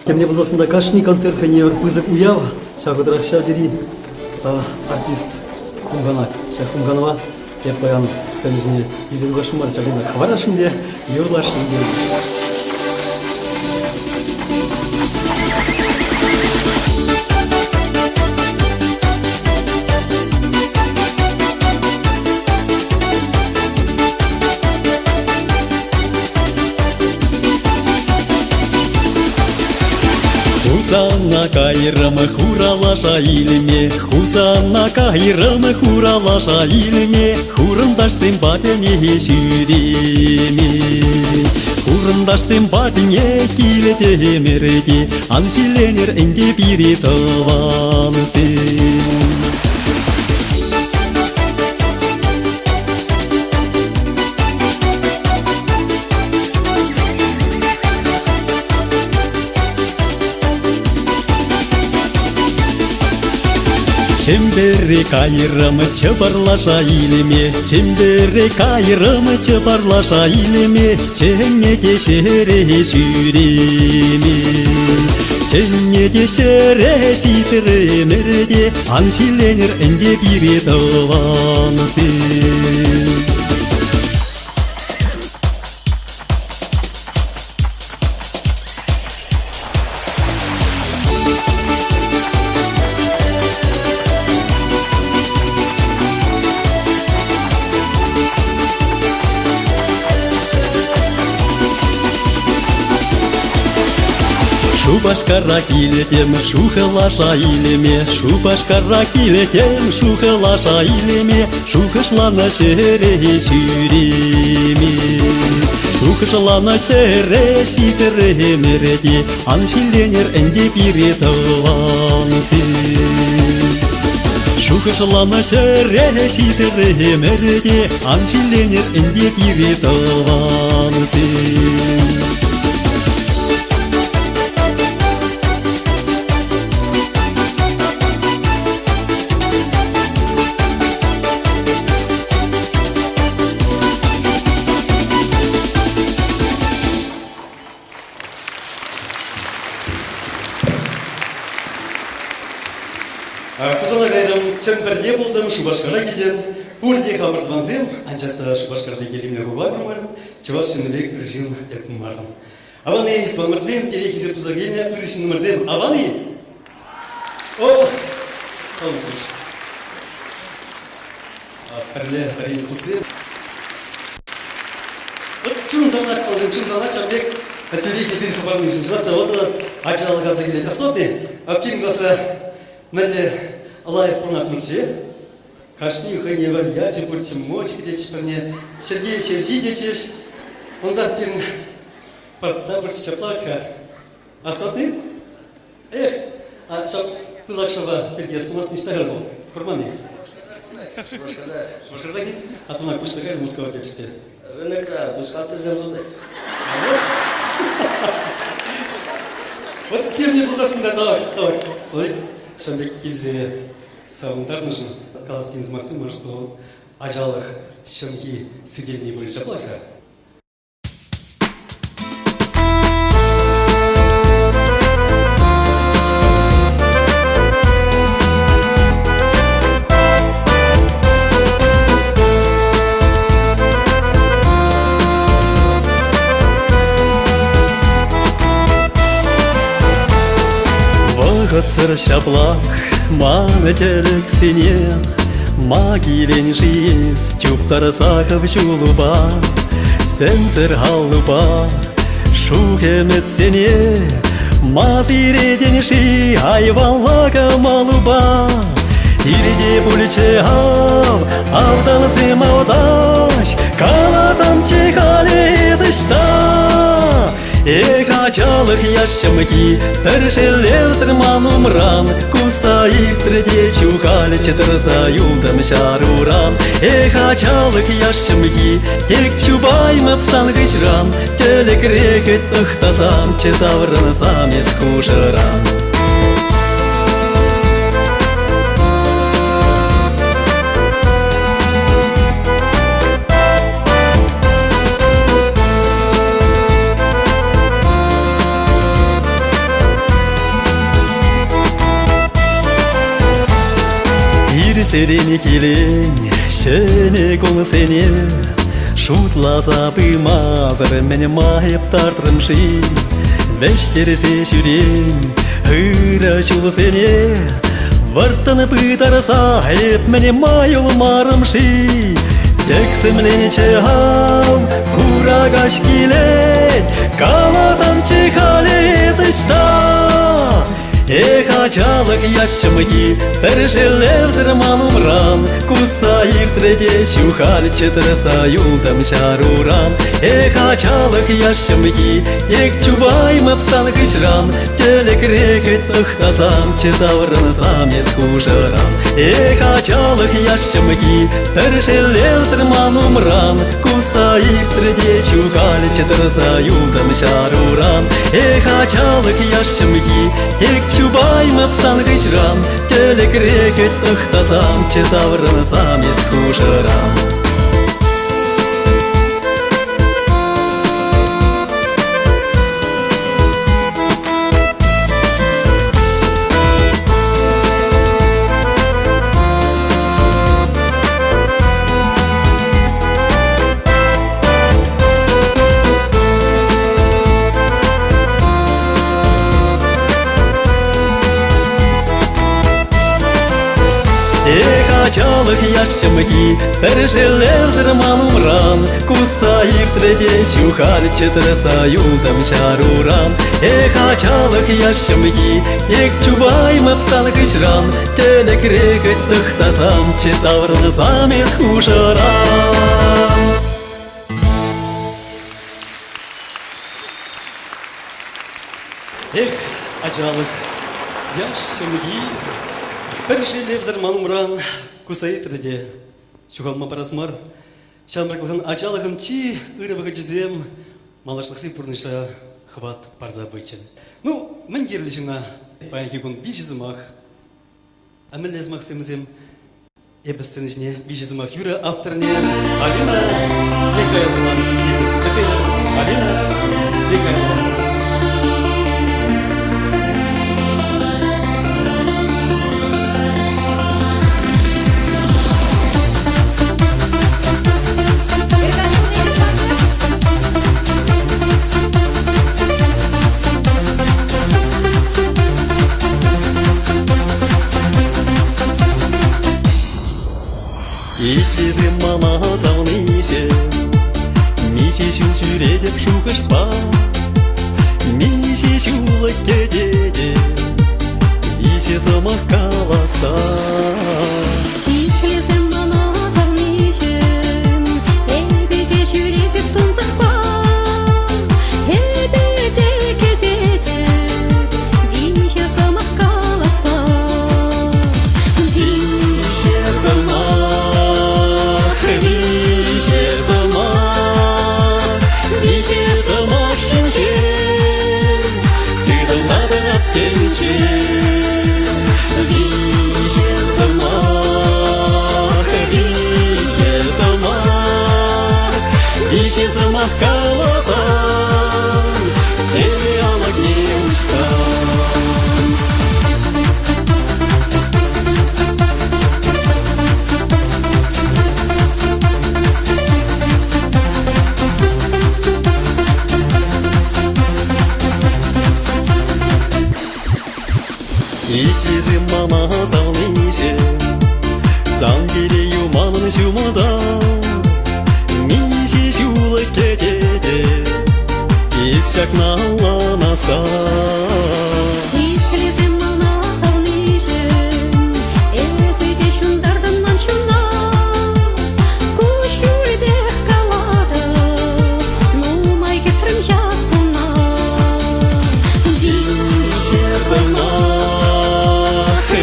Темне болсасында кашни концерт хәне пызык уяв, шагыдрак шагыри артист Хумганак, Хумганова я баян сценизне изелгашым бар шагында хабарашым де, юрлашым де. Хузанна кайрымы хуралаша илме, Хузанна кайрымы хуралаша илме, Хурындаш симпатине шүреме. Хурындаш симпатине килете мереке, Ансиленер энде бири тывансын. Чемберре кайрымы чыпарлаша илме, Чемберре кайрымы чыпарлаша илме, Ченне кешере шүреме. Ченне кешере шитіремерде, Ансиленер энде бире тывансын. Шубашкара килетем, шухылаша илеме, Шубашкара килетем, шухылаша илеме, Шухышлана шере шүреме. Шухышлана шере шитіремерде, Ансиленер энде бире тывансын. Шухышлана шере шитіремерде, Ансиленер энде бире тывансын. Хузана кайрым чемперде болдым, Шубашкара келдім, Пурде хабарланзем, анчақта Шубашкарда келімне хуба бармарым, Чевапшыныбек режим еркім барым. Аваны, томырзем, керек езеп туза келіне, үрішін номерзем, аваны! О! Салым сөз. Пәрле, пәрейін пұсым. Чын замана қалзем, чын замана чамбек, керек езеп хабарының үшін жатта, оты ачалы қалса келеді. Асотны, апкем қасыра, мәлі Аллах пунатмырче, кашни хыне вальяти пурчим мочки дечь перне, Сергей Черзи дечешь, он так пин парта пурча плака. Асатны? Эх, а шап пылакшава пергес у нас не штагал был. Курманы. Шубашкардаги? А то на куш такая мускава тексте. Рынокра, душкаты земзуды. Вот ты мне был засында, давай. Слой, шамбек килзе. Сауындар нужно, Каласкин Максим, может, о ажалах щемки судебные были шаплака. Вағытсыр шаплақ маны терек сенен, Магилен жизнь чуптар сақып жулуба, Сенсір халуба, шухемет сене, Мазиреден ши айваллага малуба. Ирде бульче авдалзым аудаш, Калазам чехале зышта. Эх, ачалых яшчымки, Першелев зырман умран, Куса иртреде чухаль, Четырза юлдам шаруран. Эх, ачалых яшчымки, Тек чубаймы псан гыжран, Телек рекет ыхтазам, Четаврын замес хужыран. серене келең, шөне көңіл сене, шутлаза бымазыр мәне майып тартырымшы, вәштересе жүрең, ұйра жулы сене, варттаны бұйтар сайып мәне майыл марымшы, тексімлен чығау, құрағаш келен, калазам чехалез ішта. Эх, ачалық яшымығы, бір желер зірман умран, Куса иртреде чухал четырса юлдам шаруран. Эх, ачалық яшымығы, тек чубаймып салғышран, Телек рекет ұқтазам, четаврын замес хужыран. Эх, ачалық яшымығы, бір желер зірман умран, Куса иртреде чухал четырса юлдам шаруран. Эх, ачалық яшымығы, тек чубаймып салғышран, Телек рекет ұқтазам, четаврын замес хужыран. Эх, ачалық яшымығы, бір желер зірман умран, Куса иртреде чухал четырса юлдам шаруран. Эх, ачалық яшымығы, тек чубаймып салғышран, Телек рекет ұқтазам, четаврын замес хужыран. Эх, ачалық яшымығы, бір желер зірман умран, Куса иртреде чухалма парасмар, Шамрақлығын ачалығын чи ұрыбығы жізем, Малашлықлы бұрныша хват парза бычыр. Ну, мен керлішіна баянки күн бейжізімақ, әмілезмақ семізем, Эбістің ішіне бейжізімақ юра авторне Алина Бекайлыған. Алина Бекайлыған. Итлезем мама залныше, Мише шул жүредеп шуғышпа, Мише шулы кедеде, Ише замақ қаласа. Итлезем мама залныше, Эбеде жүредеп тұнзықпа, Эбеде кедеде, Ише замақ қаласа. Ише замақ, Ише замақ, Ише замақ шыншен, Тыдың надың аптенчен. Ише замақ, Ише замақ, Ише замақ қаласан, Теле алақ не ұшсан. Итлезем мама залныше, Сангеле юмамын жумада, Мише жулы кедеде, Исчак наланаса. Итлезем мама залныше, Эзеде шундардан манчуна, Куш юрбек калады, Нумай кетрім жатына. Ише замақ,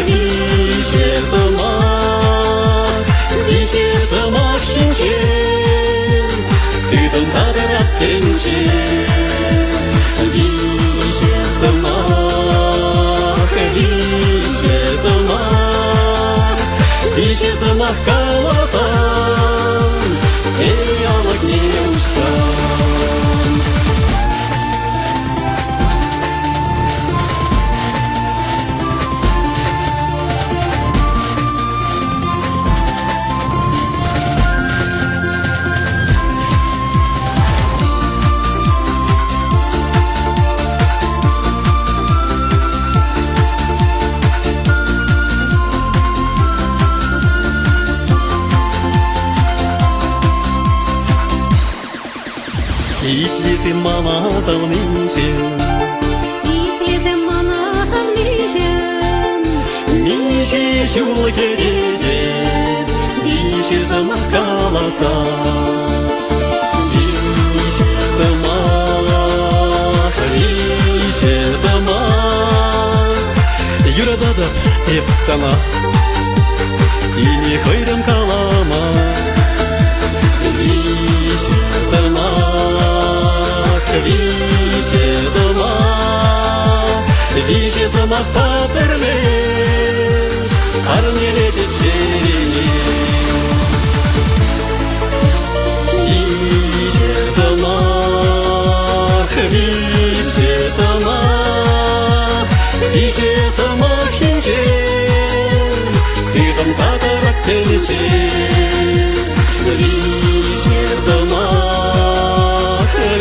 Ише замақ, Ише замақ шыншен, Тыдың надың аптенчен. Ише замақ, Ише замақ, Ише замақ қаласан, Теле алақ не ұшсан. Iflisin bana salmayacağım İflizim bana salmayacağım Mince şul gedeceğim Mince zaman kalasa Mince zaman Mince zaman Yurada da hep sana Yine koydum kalama Mince zaman Mince zaman Mince zaman paperle Karnele de çerini Mince zaman Mince zaman Mince zaman şimdi Kıydım sadarak tençe Mince zaman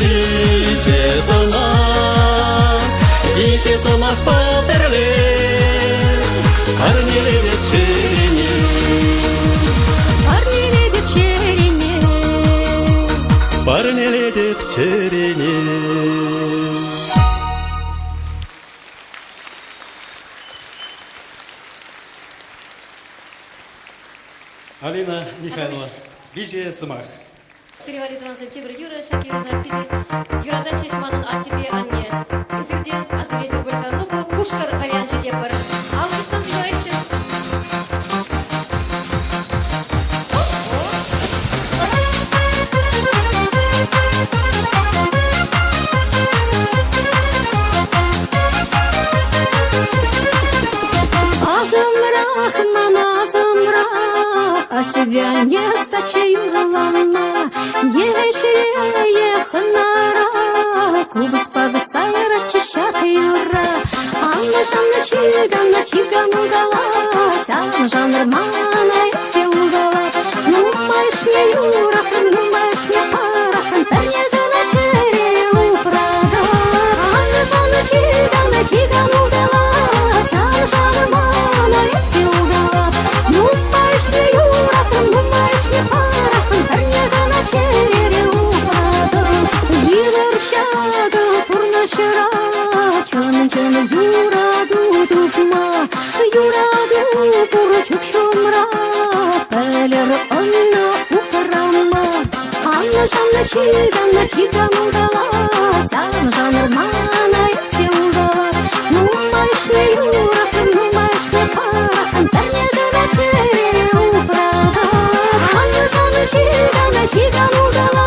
Mince zaman Mince zaman paperle Karnele de çerini Parnele de çerini Parnele de çerini Алина Михайлова, Визия Самах. Сырьва Литван Септембр Юра, Шаки надписи Юрадан Чешманын а тебе Анне. Изерден Азоведер Бульхануку, Пушкар Арианчи Депар. Александр Николаевич. Азымрақ, маназымрақ, а себя не стачаю лама. Ешере хнара, кубыс пагасайра чищат юра. Анна жанна чиган угала, тям жанр мана и все угала. Ну маешь не юра, ну маешь не пара, тенега на чере управа. Анна жанна чиган угала, тям жанр мана и все угала. Ну маешь не юра, ну маешь не пара, тенега на чере управа. Вивершага пурнашара, чон юраду дупма, юраду пурчук шумра, пелер онна упрама. Анна жанна чиган угала, тям жанр мана и все угала. Ну маешь не юра, ну маешь не пара, тенега на чере управа. Анна жанна чиган угала,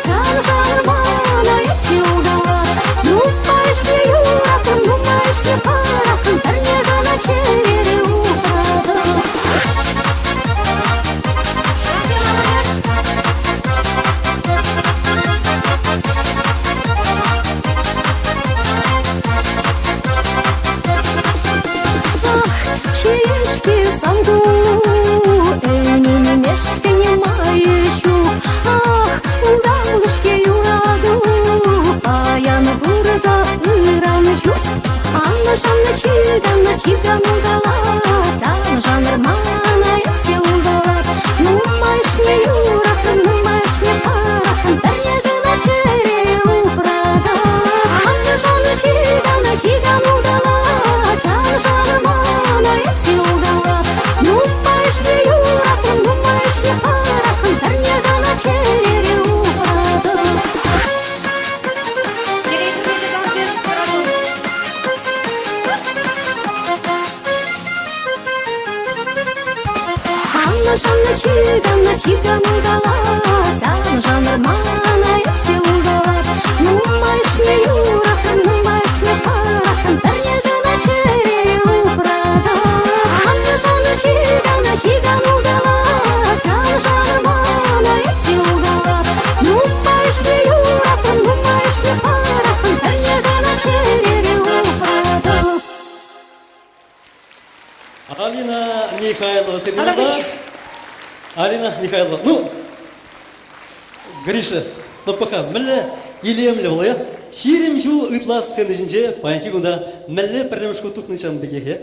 тям жанр мана и все угала. Ну маешь не юра, ну маешь не пара, тенега на чере управа. Чешки сангу, энини мешки не мающу. Ах, удалышки юраду, паян бурда ыранжу. Анна жанна чиган угала, тям жанр мана и все угала. Ну маешь не юра, ну маешь не пара, тенега на чере управа. Анна жанна чиган угала, тям жанр мана и все угала. Ну маешь не юра, ну маешь не пара, тенега на чере управа. Анна жанна чиган угала, тям жанр мана и все угала. Ну маешь не юра, ну маешь не пара, тенега на чере управа. Анна жанна чиган угала, тям жанр мана и все угала. Ну маешь не юра, ну маешь не пара, тенега на чере управа. Алина Михайлова, Сергей Алло, Ильич. Алина Михайлова. Ну, Гриша, ну пока, мэлэ илемле ол, я? Ширим жул ытлас сен ішінше, паяки күнда мэлэ пірремшку тухнычам бекеке.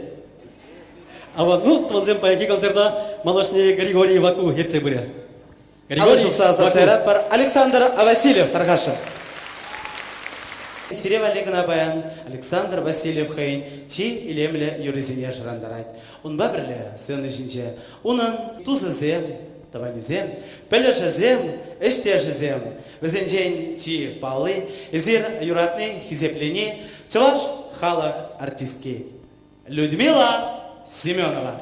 А вот, ну, тонзем паяки концерта малашне Григорий Ваку ерце бұря. Алышымса Сацайрат бар Александр Васильев Таргаша. Сиревалигна баян Александр Васильев Хейн чи илемле юризине жырандарайт. Унба бірле сыны жинже. Унын тузы зем, тавани зем, пелеша зем, эштежі зем. Візенжен чи палы, изир юратны хизеплени, чаваш халах артистки. Людмила Семенова.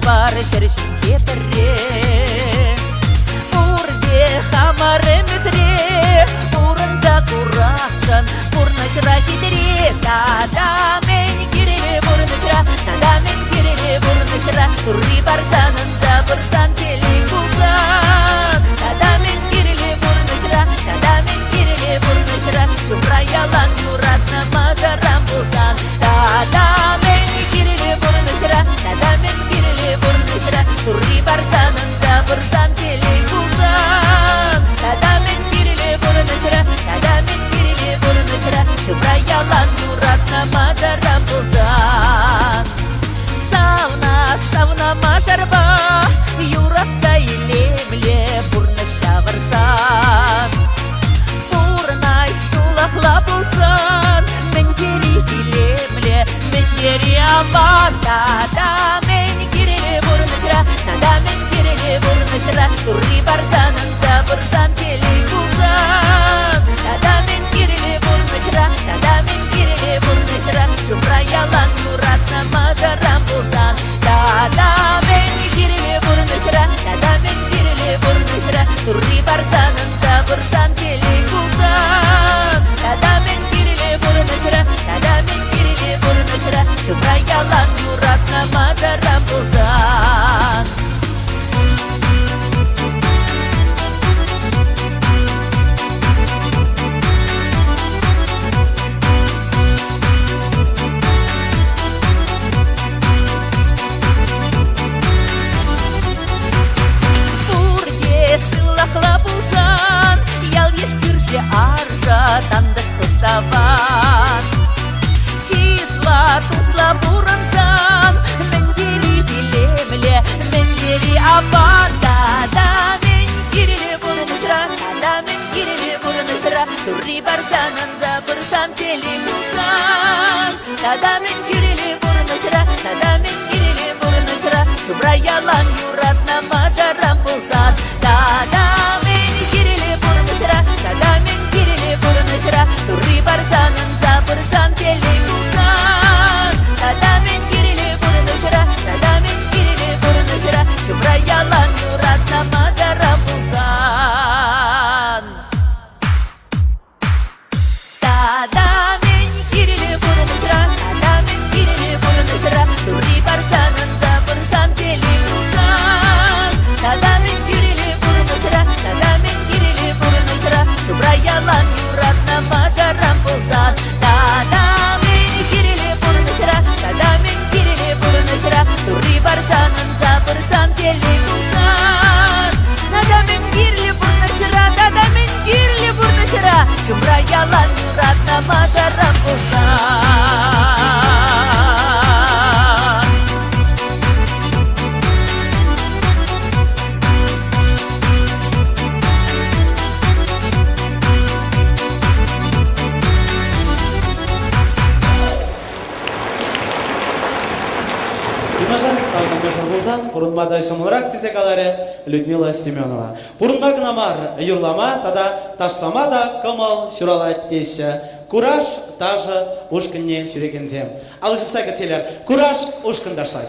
Бар шершинге бірре Урде хамары мүтре Урынза құрақшан Бұрнышыра кетіре Тада мен кереле бұрнышыра Тада мен кереле бұрнышыра Турри барсанынза бұрсан теле күлсан Тада мен кереле бұрнышыра Тада мен кереле бұрнышыра Шумра ялан юратна мазарам болсан Тада мен кереле бұрнышыра Тада мен Турри барсанынза бұрсан теле күлсан Тада мен кереле бұрнышыра Тада мен кереле бұрнышыра Шумра ялан юратна мазарам болсан Савна мажарба Юратса илемле бұрныша варсан Бұрнай стулақла болсан Мен кері илемле Мен кері аман Тада мен кереле бұрнышыра Тада мен кереле бұрнышыра Турри барсанынза бұрсан теле күлсан Тада мен кереле бұрнышыра Тада мен кереле бұрнышыра Шумра ялан юратна мазарам болсан Тада мен кереле бұрнышыра Тада мен кереле бұрнышыра Турри барсанынза бұрсан теле күлсан Тада мен кереле бұрнышыра Тада мен кереле бұрнышыра Шумра ялан юратна мазарам болсан Аржа тандыш кыставан Числа тусла бурынсан Мендери билемле, мендери абан Тада мен кереле бұрнышыра Тада мен кереле бұрнышыра Турри барсанынза бұрсан теле күлсан Тада мен кереле бұрнышыра Тада мен кереле бұрнышыра Шумра ялан юратна мазарам болсан Тада мен кереле бұрнышыра Тада мен кереле бұрнышыра Турри барсанынза бұрсан теле күлсан Тада мен кереле бұрнышыра Тада мен кереле бұрнышыра Шумра ялан юратна мазарам болсан Тада мен кереле бұрнышыра Тада мен кереле бұрнышыра Турри барсанынза бұрсан теле күлсан Тада мен кереле бұрнышыра Тада мен кереле бұрнышыра Шумра ялан юратна мазарам болсан Тада мен кереле бұрнышыра Тада мен кереле бұрнышыра Турри барсанынза бұрсан теле күлсан Тада мен кереле бұрнышыра Тада мен кереле бұрнышыра Шумра ялан юратна мазарам болсан Пурунмада шамлырак тезекалары Людмила Семенова. Пурунма гнамар юрлама, тада ташлама да камал шуралать теща. Кураж тажы ушкынне шүрекензем. Алышып сәкетселер, кураж ушкындашлай.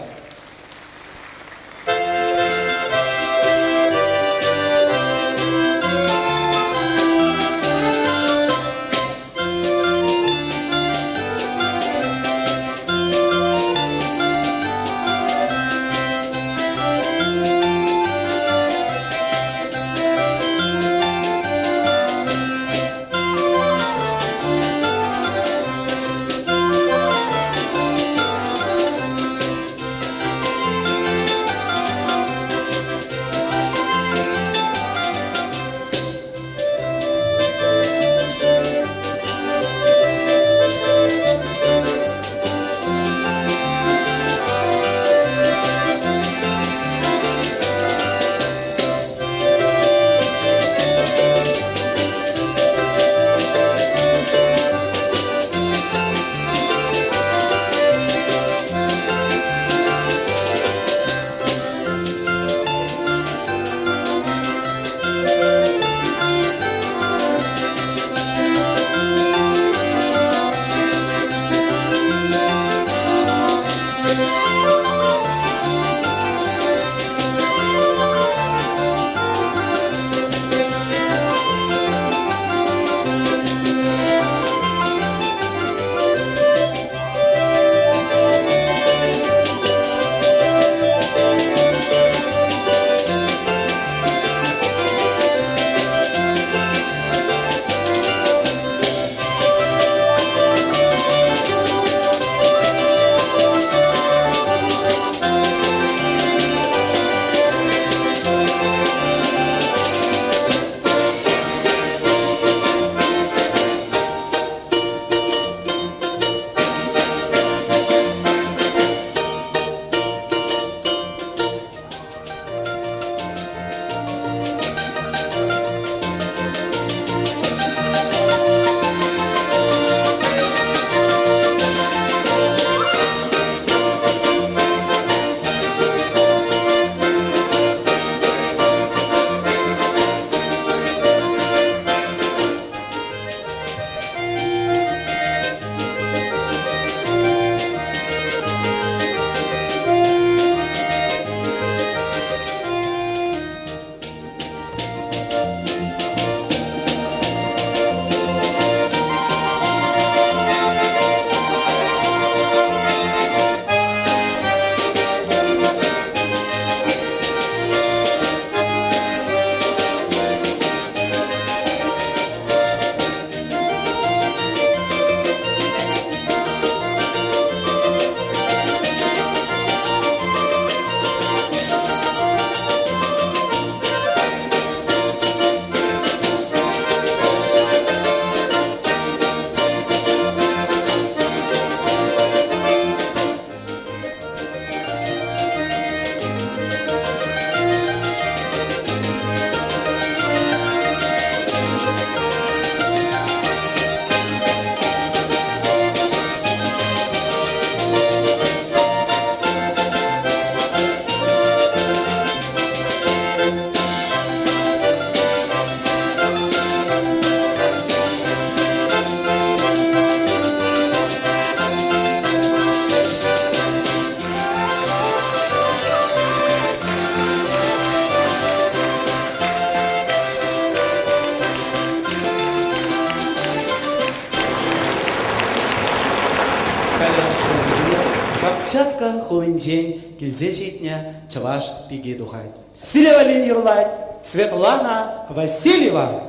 Камчатка хулынжен келзе жетіне чаваш пиге духай. Силевалин юрлай Светлана Васильева.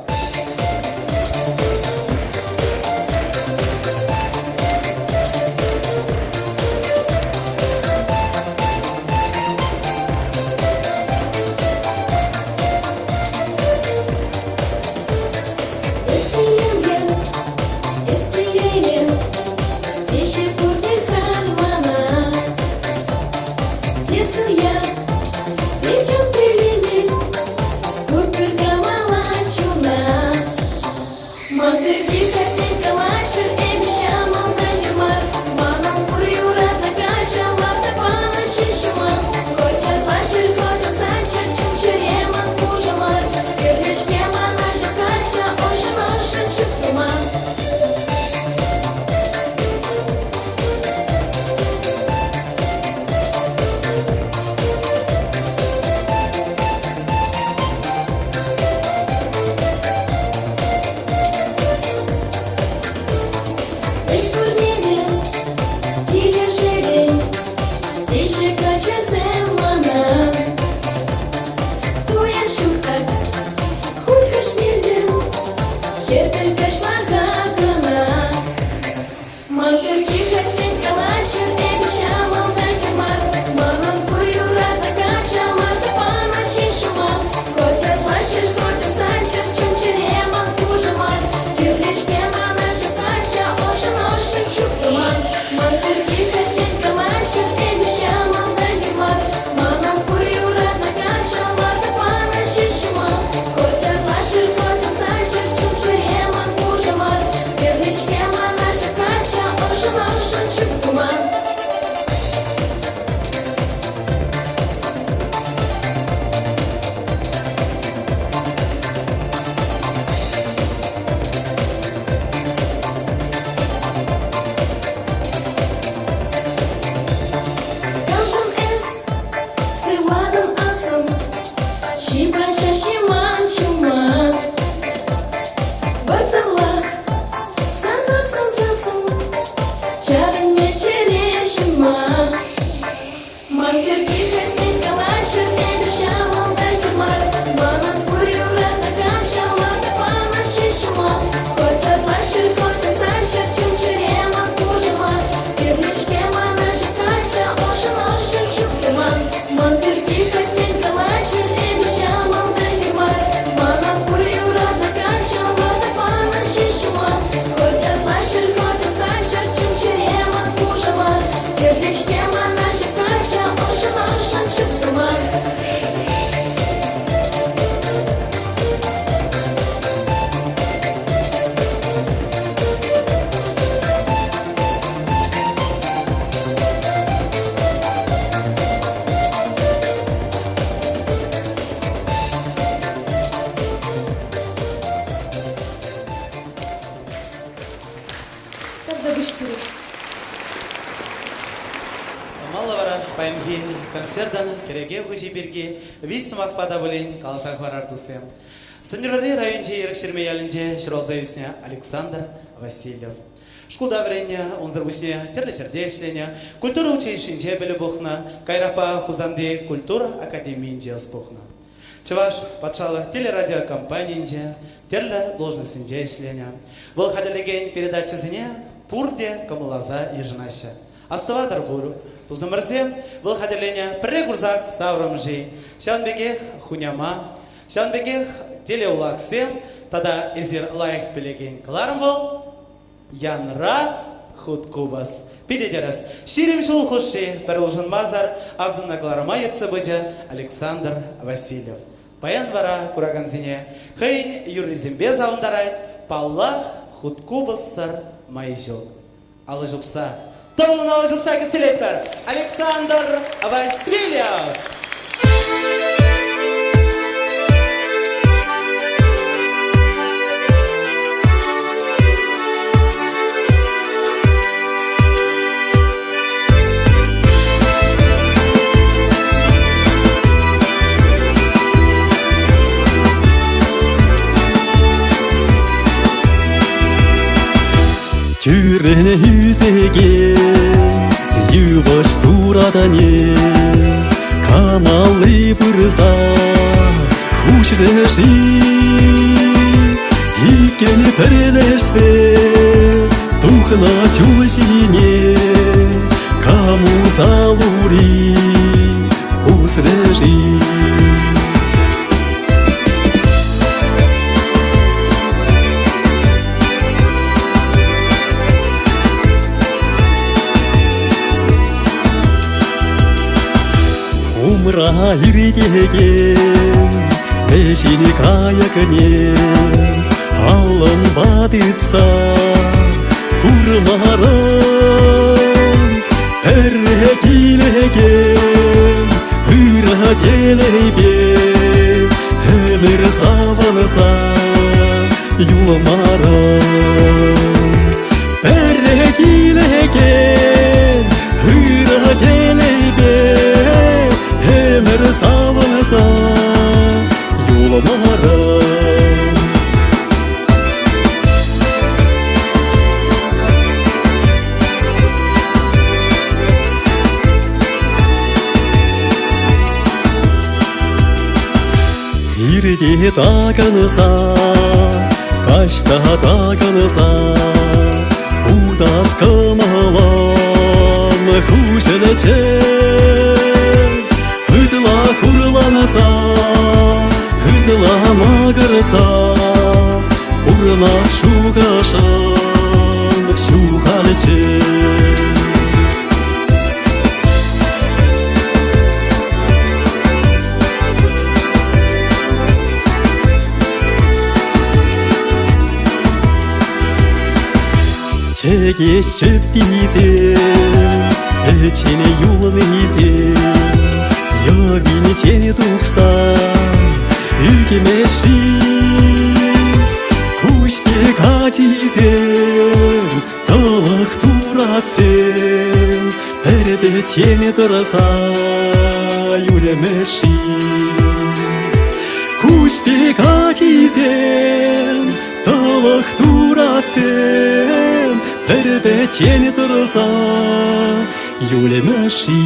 Концерттан кереге хужибирге висмак падавлен каласахвар артусем. Санирары районче ерекшерме ялинче Широлзависне Александр Васильев. Шкуда врения, он зарвушне терлечердешленя, культура училищенче беле бухна, кайрапа хузанде культура академиинче спухна. Чаваш патшала телерадиокомпаниинче терле должностинче ишленя. Был хаделеген передачасыне пурде камылаза еженаща. Аставадар буру. Тузамырсем был хаделеня прегурзак саврамжи. Шанбегех хуняма, шанбегех телеулаксем, тогда изер лайх пелеген клармбол, янра хуткубас. Пидедерас, ширим шул хуши, перложен мазар, азна кларма ерцебыджа Александр Васильев. Паян вара кураганзине, хейн юризимбе заундарай, паллах хуткубассар майжок. Алыжупса. Давно алыжупса кетселетпер, Александр Васильев. Тюрене yüzege Юваш турадане Камалы бұрза Хушреши Икені пірелешсе Тухна чушине Каму залури Усреши Умра ирдеген Бешini каякне Алын бадытса Курмарым Әрре килеген Үра телейбе Өмір саванса Юламарым Әрре килеген Үра телейбе Өмір саванса Юламарым Ирде тағанса, қашта тағанса, Удас қымалан хушылычы, Үділа құрланса, үділа мағырса, Ұрына шуғашын, шуғалычы. Чеге шөппизем, өчене юлымызем, Йогине чене тұқса, үлгемеші, Күште қачизем, толық туратсем, Бірді чене тұрса, үлемеші. Күште қачизем, толық туратсем, Бірді чене тұрса, үлемеші.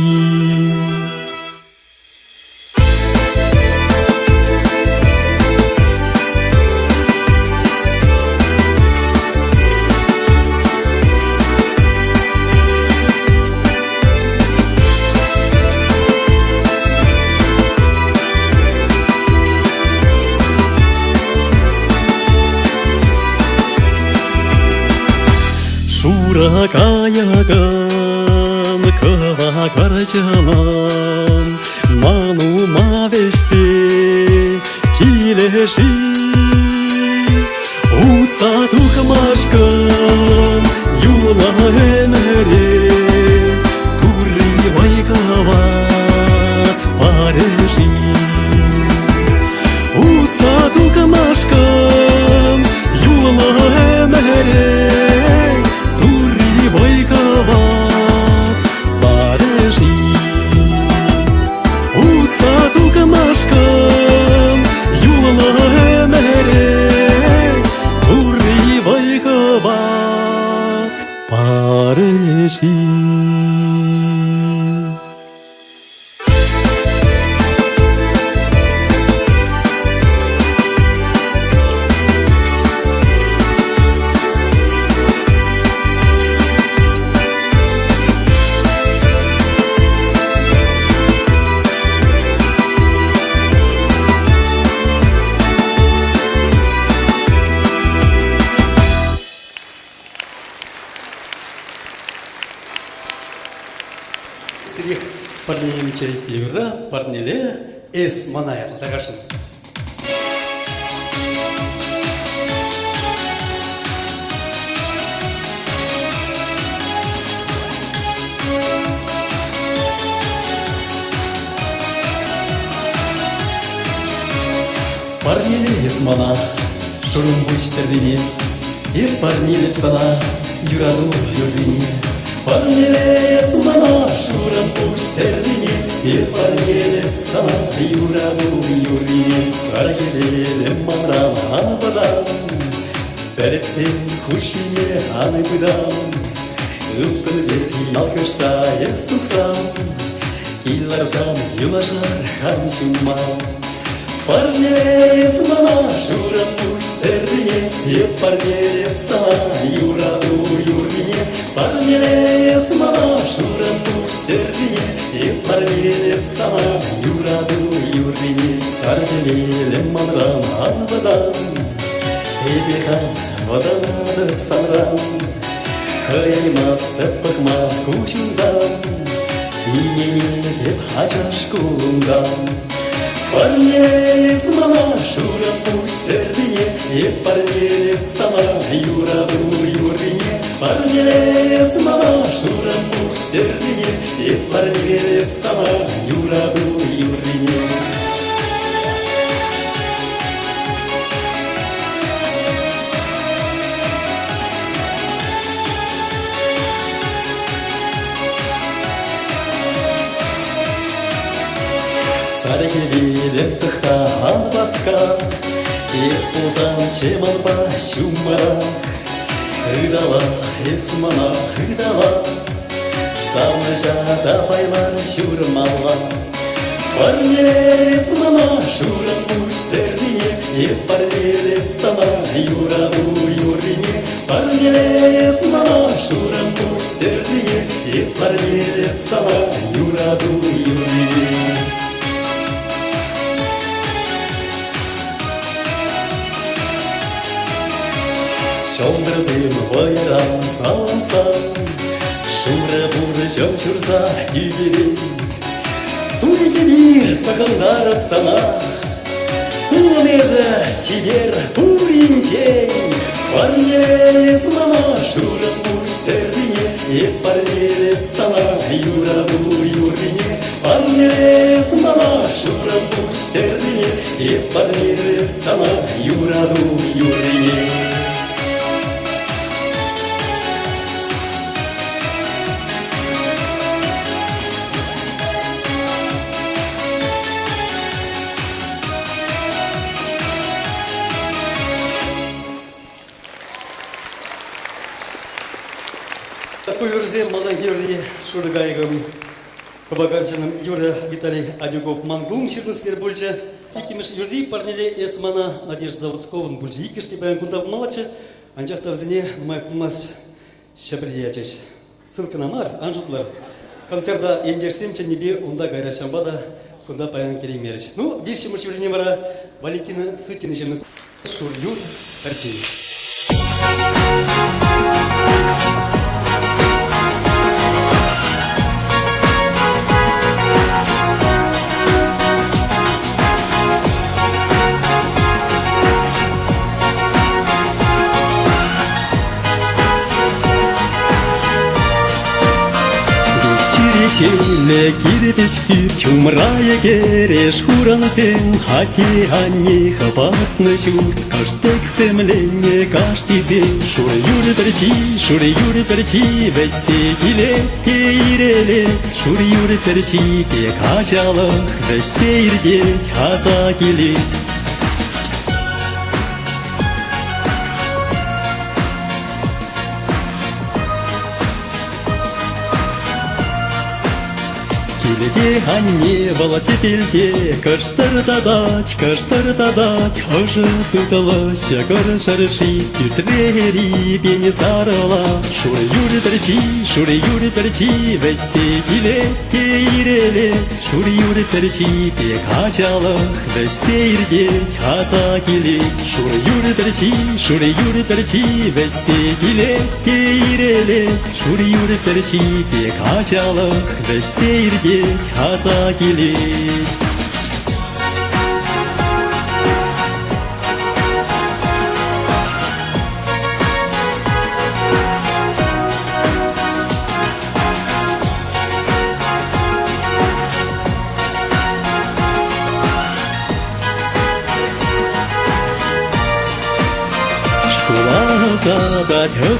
Шура каяган, кыва карчылан, Ману мавешсе килеши. Утса тухмашкан, юла эмере, Турри вайкават парежи. Утса тухмашкан, юла эмере, Войковат Парижи. Утса тукмашкам, юла эмере, Турри Войковат Парижи. Сирих парнелем черепи юра, парнеле эс маная татагашин. Парнеле эс мана, шурум бучтердине, эс парнеле цана, юраду юрдине. Парнелес мана шурам пуштerdine, bir parnelес sana yuramu yurine, sargedele mamram havadan, Berepsen kuşine hanıbıdan, үпкілдер ялқышса ес тұқсам Киларсам юлашар хан шума Парнес мана шурам пуштerdine Еп парнес сама юраду юрдине Парнес мана шурам пуштerdine Еп парнес сама юраду юрдине Сарделелем манрам анвадан Эбехан ваданады санрам Хаялмас тәппақма кучиндам Иене деп хачаш кулундам Парнес мама шурам пуштerdine Еп парнес сама юраду юрдине Парнес мама шурам пуштerdine Еп парнес сама юраду юрдине Сарекелелем тықта албасқа Ес болсам чемалба шумара Хыдала, ес мана хыдала Савны жада байлар шурмалла Парнес мана шурам пуштerdine Еп парнес сама юраду юрдине Парнес мана шурам пуштerdine Еп парнес сама юраду юрдине Шондырзым вайран салынсам Шура бурды жан шурса күйбері Турикебір тақылдарып сана Улмезі тибер пуринчей Парнес мама шурам пуштerdine Еп парнес сама юраду юрдине Парнес мама шурам пуштerdine Еп парнес сама юраду юрдине Кuyurзем малан Юрий Шургайгым, Кабагарчаным Юра Виталий Адюгов Мангум Черныскер Бульча, Икимиш Юрий Парнеле Эсмана Надежда Заводскован Бульча, Икишти Баян Кундав Малача, Анчахта в Зине Майк Пумас Шабриячич. Ссылка на мар, Анжутлар. Концерта Эндерсем Чаннибе Унда Гайра Шамбада, Кунда Баян Керимерич. Ну, вещи Мушвилини Мара, Валентина Сытиничина, Шурюр Арчи. Теле кирпич пир чумрая кере шурансен хати анни хапатны шут каштек семлене каштизе шур юры перчи весе киле тейреле шур юры перчи те качалах весе ирде хаза киле Киледе анне бала тепелде кыштырдадать, хожы тутала шагар шарыши Ютрери бени зарала Шур юры перчи весе киле тейреле Шур юры перчи те качалах весе ирде хаза киле Шур юры перчи весе киле тейреле Шур юры перчи те качалах весе ирде хаза киле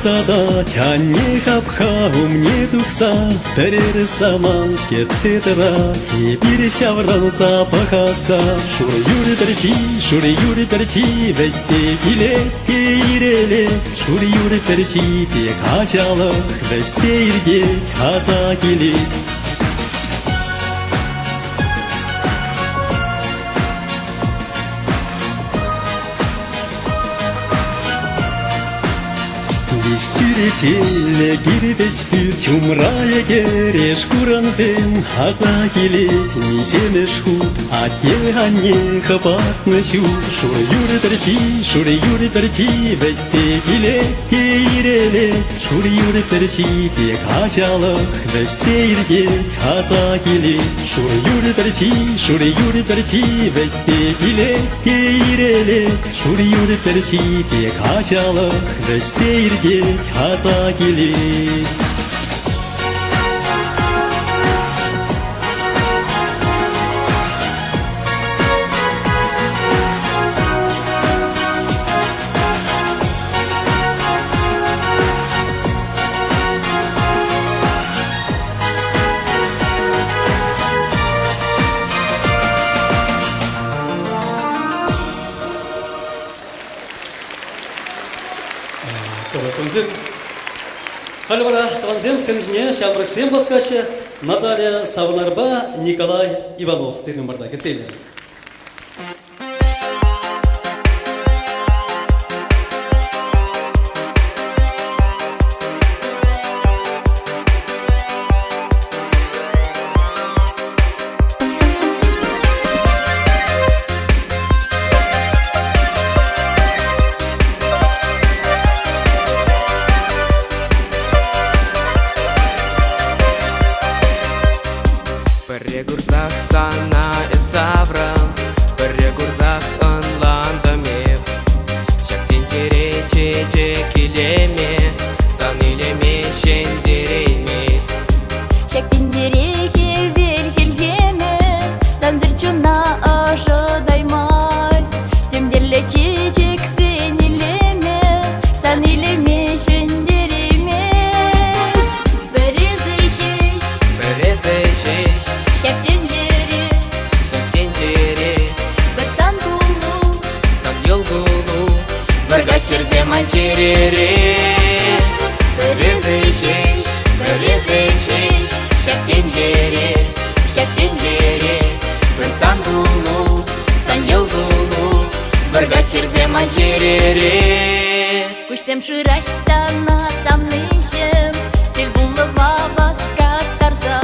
задать, а не хапха умне дукса, терер саман кетсетера, теперь шавран запахаса. Шур юры перчи, весе билете иреле, шур юры перчи, те качалах, весе ирге, хазакили. Сюретеле гирбеч пür тюмрая кереш куранзем хаза келет несемеш хут ате ане хапатны чу шур юры перчи весе келете иреле шур юры перчи те качалах весе иргет хаза келет шур юры перчи весе келете иреле шур юры перчи те качалах весе иргет Хазагили. Халвара Таванзем, Сенжне, Шамраксем Баскаша, Наталья Савнарба, Николай Иванов, Сырым Барда, Кецелер. Перегурзах сана эвсаврам, перегурзах анландаме, шактинтере чече килеме, санилеме шендереме. Шактинтере кевер хильгеме, санзырчуна ожидаймас, темдерле чечек сенилеме, санилеме шендереме. Березейшеш, Şeftencere, bir san yolgulu, bir gakirze mançerere. Berezeyşeş, şeftencere, bir san yolgulu, bir gakirze mançerere. Kuşsem şıraş sana samnışım, til bulma vaskatarsa.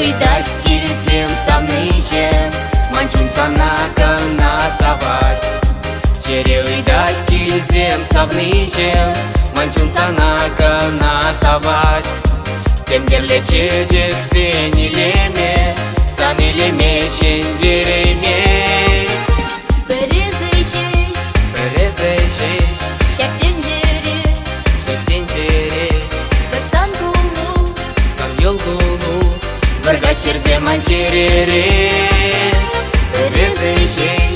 Uydak girsim samnışım, mançun sana kanasavak. Çere uydak girsim samnışım, mançun sana kanasavak. Temderle çecek senileme, sanileme şendireme. Berezeyşeş, şeftencere, bir san yolgulu, bir gakirze mançerere. Berezeyşeş,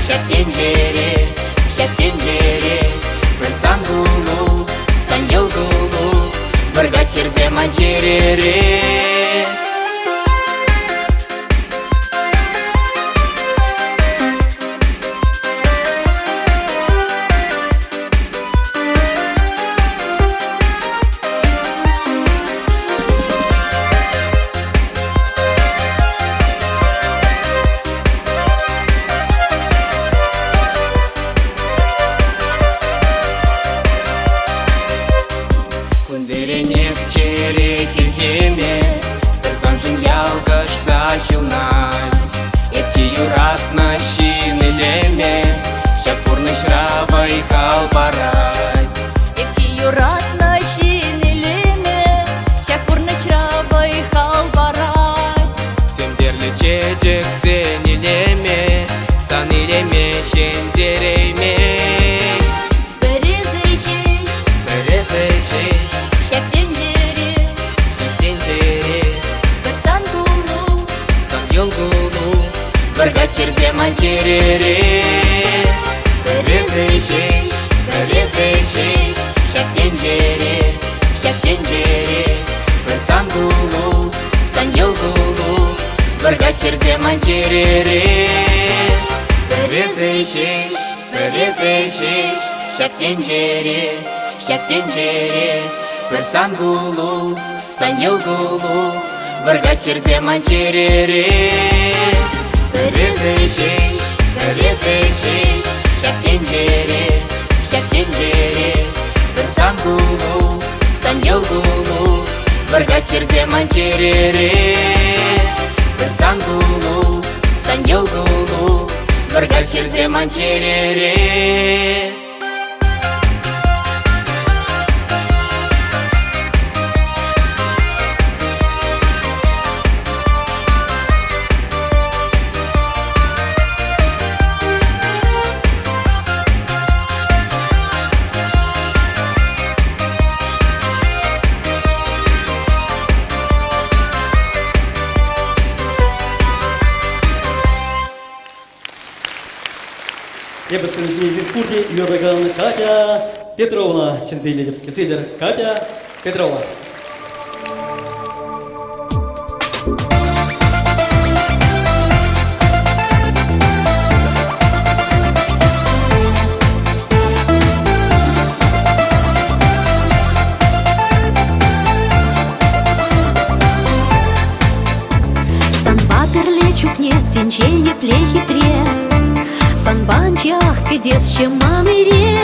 şeftencere, bir san yolgulu, bir gakirze mançerere. Kunderenek çere kirkeme, bir sanjın yalgaş saşılnaz. Epçi yuratna şinileme, şapurны şravay kalbaray. Epçi yuratna şinileme, şapurны şravay kalbaray. Temderli çecek senileme, sanileme şendereme. Berezeyşeş, şeftencere, bir san yolgulu, bir gakirze mançerere. Belezeciş, şak tencere, bir sangulu, sanyılgulu, vırgat kirze mançerere. Belezeciş, şak tencere, bir sangulu, sanyılgulu, vırgat kirze mançerere. Bir sangulu, sanyılgulu, vırgat kirze mançerere. Я бы сразу из Иркутии, Юрбаган Катя Петровна, Ченцелер Катя Петрова. Санбатерле чукне, тенчее плехи тре. Санбанчах кедес чемамире.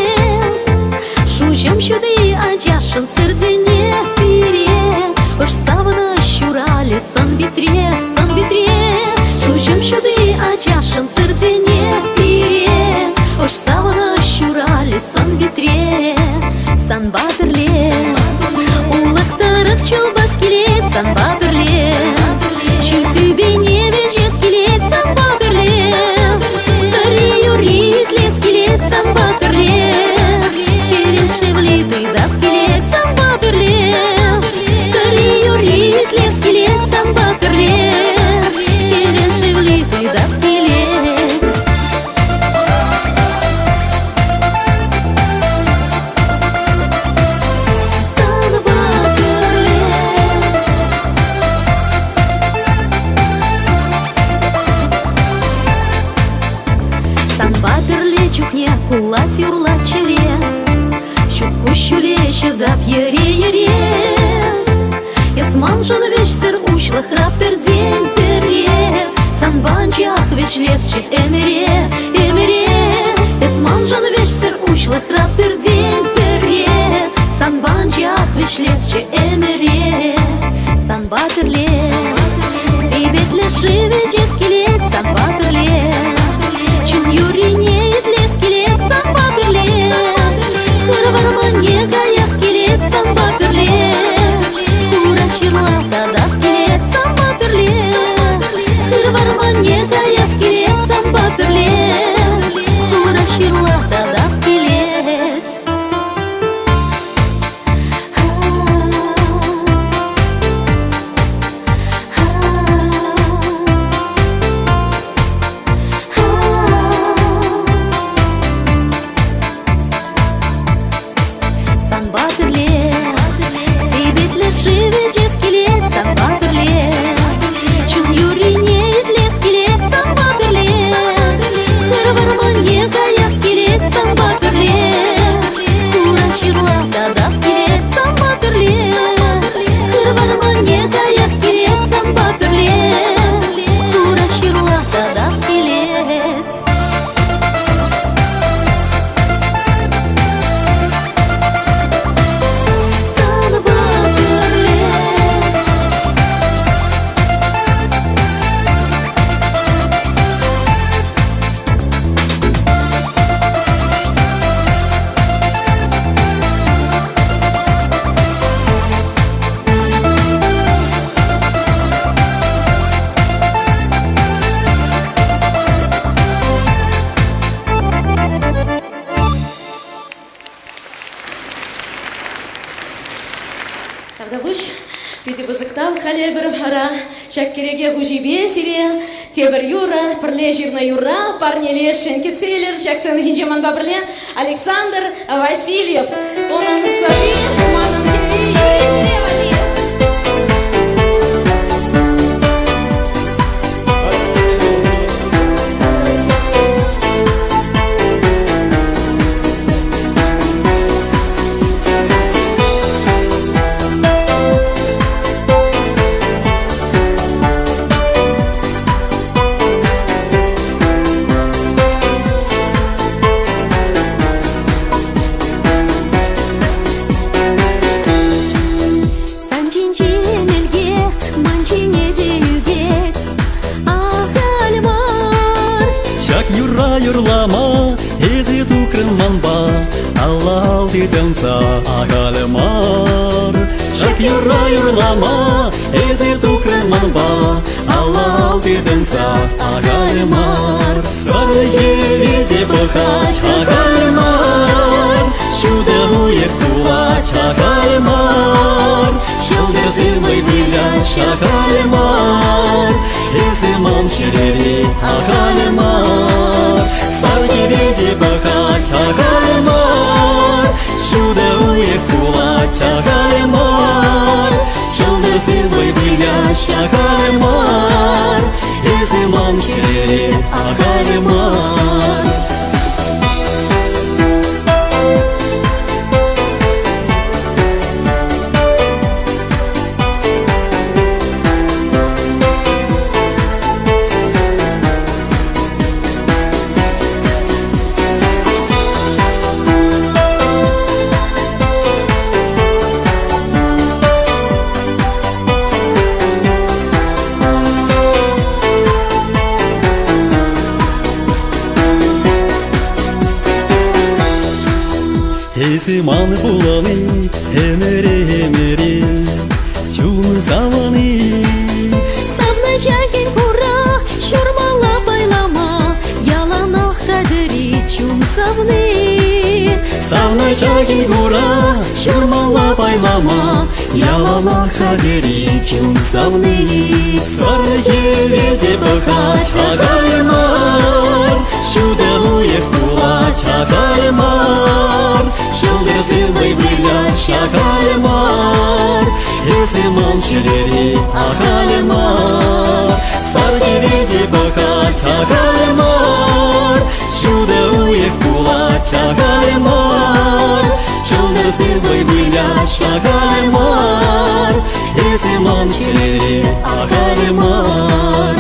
Шужем щуды ачашын сырдене пире. Уж савана щурали сан витре. Шужем щуды ачашын сырдене пире. Уж савана щурали сан витре. Санбатерле улыктырык чулбас келет. Санбатерле щу тебе не вежес келет. Санбатерле Санбатерле чухне кулат юрлат чеве. Щутку щуле щедап ере. Ясман жан вечтер ушла храпер день пере. Санбанчах веч лесче эмере. Ясман жан вечтер ушла храпер день пере. Санбанчах веч лесче эмере. Санбатерле сибетле шиве жескелет. Санбатерле Юрине идле скелет. Санбатерле Хырвармане гая скелет. Санбатерле Ура чирла тада скелет. Санбатерле Хырвармане гая скелет. Санбатерле Ура чирла тада скелет. Санбатерле сибетле шиве жескелет. Санбатерле чун юрине идле скелет. Санбатерле Хырвармане гая скелет. Санбатерле Ура чирла тада скелет. Санбатерле Хырвармане гая скелет. Санбатерле Ура чирла тада скелет. Тардабыш, пети бызыктам хале бір хара, шаккереге хужибе сире, тебір юра, пірле жирна юра, парнеле шенкецелер, шаксаны жинжеман бабірлен, Александр Васильев. Онын сали, манын кеме, юрисіре Валиев. Аллау диденца агалемар Шак юра юрлама Эзи тухрыманба Аллау диденца агалемар Сары ереде бахать агалемар Шуда уек кулать агалемар Шуда зимой вылять агалемар Эзи мамчерери агалемар Сары ереде бахать агалемар Шуда уек кулать агалемар Шуда зимой вылять агалемар Эзи мамчерери агалемар Эзиман буланы, эмере-эмере, чун заваны. Савна жагин хура, шурмала байлама, яланах тадыри чум савны. Савна жагин хура, шурмала байлама, яланах тадыри чум савны. Сары ереде бахать агалемар, шуда уек кулать агалемар. Шылдыр сылбай вылять агалемар, Эзи мамчерери агалемар. Сар ереде бахать агалемар, Шуда уек кулать агалемар. Шылдыр сылбай вылять агалемар, Эзи мамчерери агалемар.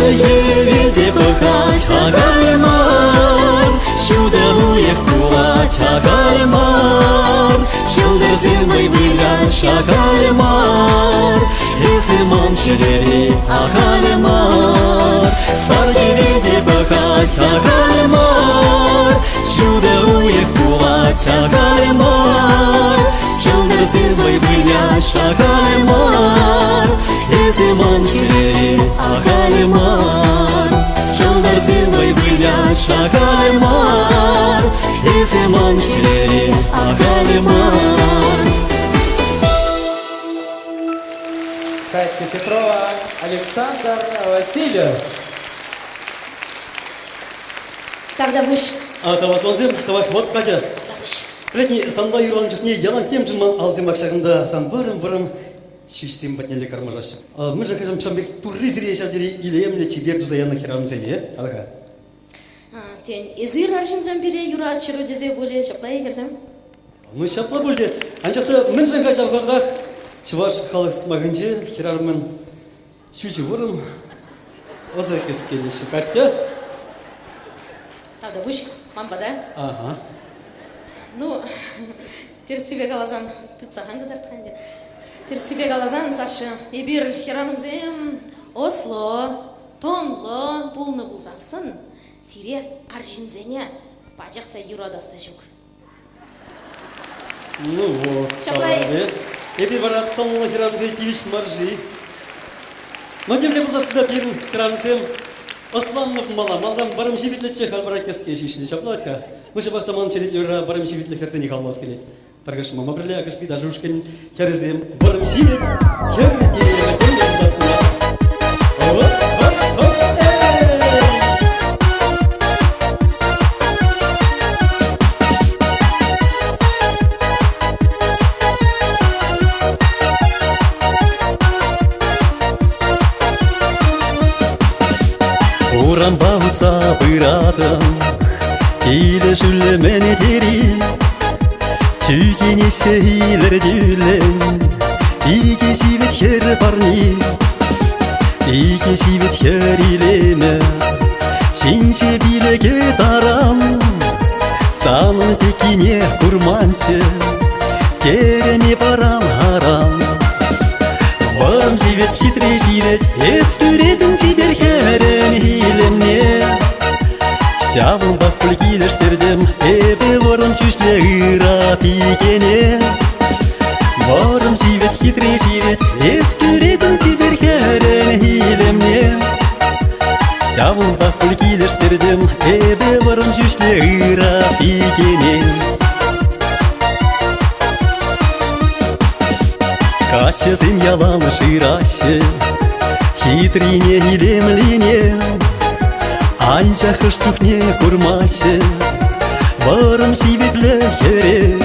Ереде бахать агалемар, Шуда уек кулать агалемар. Шылдыр зимой вылять агалемар, Эзи мамчерери агалемар. Сар ереде бахать агалемар, Шуда уек кулать агалемар. Шылдыр зимой вылять агалемар, Эзи мамчерери агалемар. Шылдыр зимой вылять агалемар, Эзи мамчерери агалемар. Катя Петрова, Александр Васильев. Тогда выше. Давай, вот, Катя. Летний санба юралын жүхне ялан тем жынман алзым акшағында сан барым шишсем батнелі кармажашы. Мы же кажем шамбек турри зире шабдери илемле чибер дузаянна херам зеле. Алга. Тень изыр аршин замбире юра чыру дезе боле шаплай керсем. Мы шапла болды. Анчакта мен жанга шапқадрақ чываш халық смагынжы херармен шүші вырым. Оза кескелеші. Катя? Тогда выше. Мамба, да? Ага. Ну, терсибе галазан тыцахан дартханде. Терсибе галазан сашы ебир херанымзем Осло, Тонло пулны булзасын. Сире аршинзене бажақта юрадаста жүк. Ну вот. Шаплай. Ебир барат Тонло херанымзе тииш маржи. Но демле булзасында бирін херанымзем Осланлық малдан барым жибитлетші халбара кеске шишіне шаплатха. Мы же бахтаман черед юра барым жибитле херсені халмас келет. Таргаш мама бірле акыш бида жушкен херзем барым жибит хер иреме төнген басына. Уран бауца пыратым, Тиле жүлі мәне тери Түйгене сейлер дүлін Иге живет хер парни Иге живет хер илеме Шинче билеге тарам Самын пекине курманчы Кереме барам харам Барым живет, хитрый живет Ескүредін жибер херен хилемне Шавын бақ бүлгилештердім Эбе барым чүшле ыра пикене Барым живет, хитрый живет Ескүредін жибер херен хилемне Шавын бақ бүлгилештердім Эбе барым чүшле ыра пикене Качызым яланы шырашы Хитрине илемлине Анча хыштукне курмашы Барым живетле хере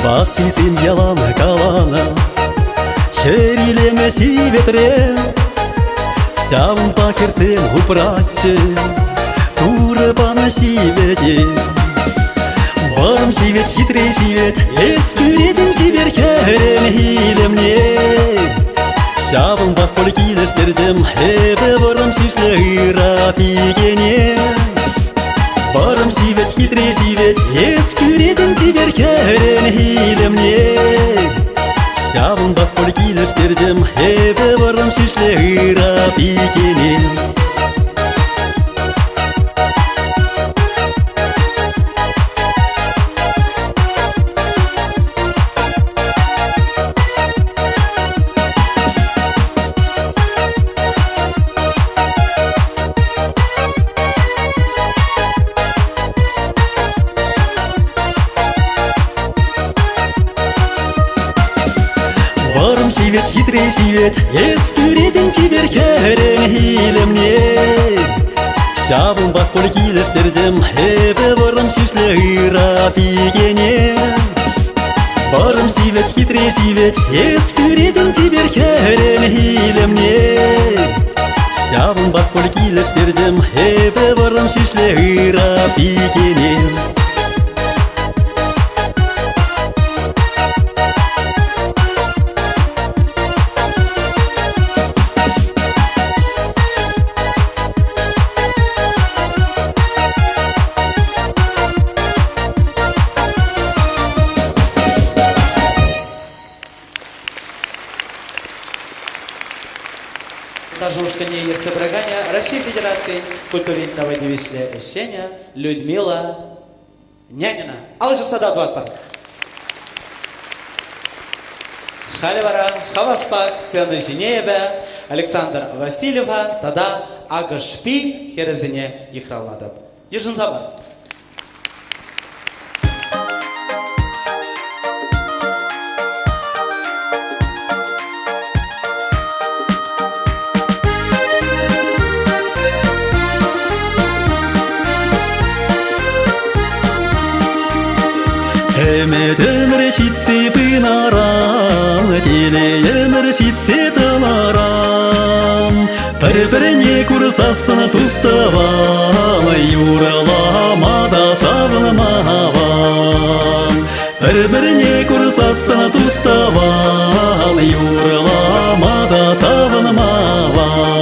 Бактизым яланы калана Хер илеме живетре Шавын пакерсем упрачы Туры бана живете Барым живет, хитрый живет Ескүредін жибер херен хилемне Шавын бақ бүлгилештердім Эбе барым шүшле ыра пигене Барым живет, хитрый живет Ескүредін жибер херен хилемне Шавын бақ бүлгилештердім Эбе барым шүшле ыра пигене Барым живет, хитрый живет Ескүредін жибер херен хилемне Шавын бақ бүлгилештердім Эбе барым шүшле ыра пигене Барым живет, хитрый живет Ескүредін жибер херен хилемне Шавын бақ бүлгилештердім Эбе барым шүшле ыра пигене Тажушкане Ерцебрагане России Федерации культурного девишле Эщеня Людмила Нянина. Алжып сада дуатпар. Халевара Хаваспак Сена Жинеева Александр Васильева Тада Агашпи Херезине Ехраладов. Ежин Забар. Өмет өмір шитсе пынарам, теле өмір шитсе тыларам. Бір-біріне күрсасын туставам, юраламада савылмавам. Бір-біріне күрсасын туставам, юраламада савылмавам.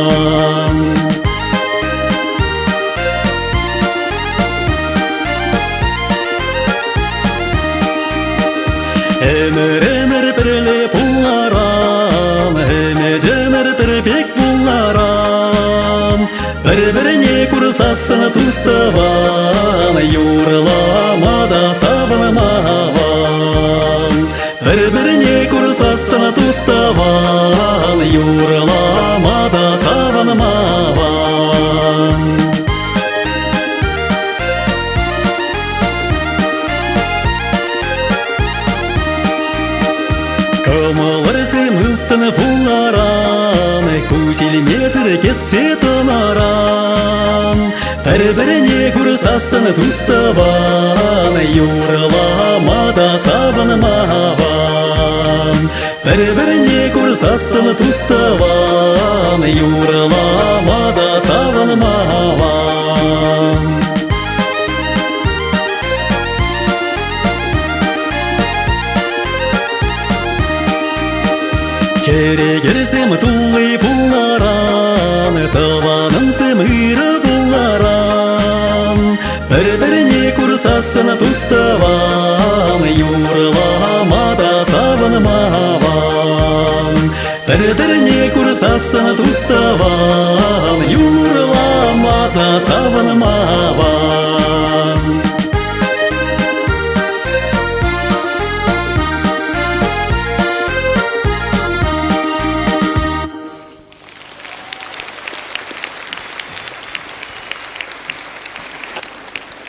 Өмір бірле бұларам, өмір бірбек бұларам. Бір-біріне күрсасын туставам, юраламада савылмавам. Бір-біріне күрсасын туставам, юраламада савылмавам. Кымылырсым үттіні бұларам, көшелмезір кетсе тыларам. Бір-біріне күрсасын туставам, юраламада савынмавам. Бір-біріне күрсасын туставам, юраламада савынмавам. Тегере керсем тулы пуларан, таванын цемыры пуларан. Бір-біріне курсасына туставан, юрламада сабынмаван. Бір-біріне курсасына туставан, юрламада сабынмаван.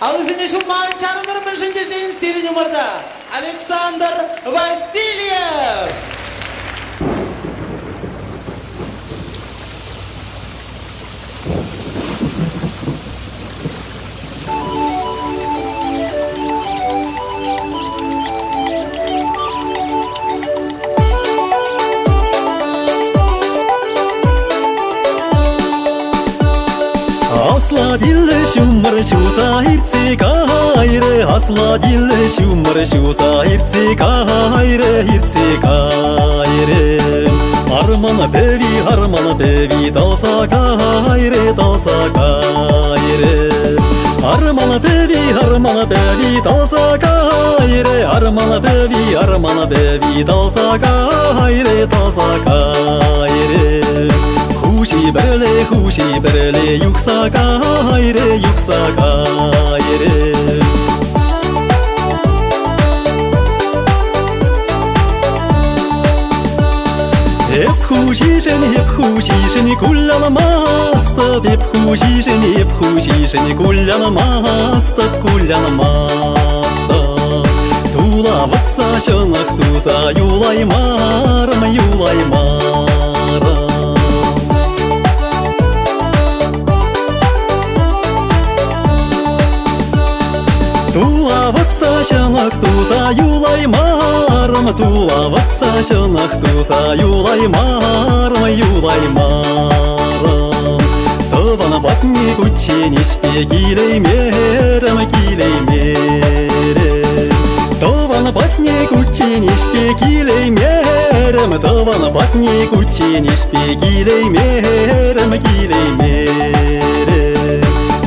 Ал izinde şu mançarınırın şincesin seri numarada Александр Васильев. Асла дилле шумар шуса ирци кайры, асла дилле шумар шуса ирци кайры, ирци кайры. Арман беви талса кайры, талса кайры. Арман беви талса кайры, арман беви талса кайры, талса кайры. Хуши берле, юкса кайры, юкса кайры. Hep huşişeni kullanamazdı, hep huşişeni kullanamazdı. Tula vatsa şanak tuza yulaymarım, yulaymarım. Тулаватса шанак туза юлаймарым, тулаватса шанак туза юлаймарым, юлаймарым. Тавана батни кученишпе килеймерым, килеймерым. Тавана батни кученишпе килеймерым, тавана батни кученишпе килеймерым, килеймерым.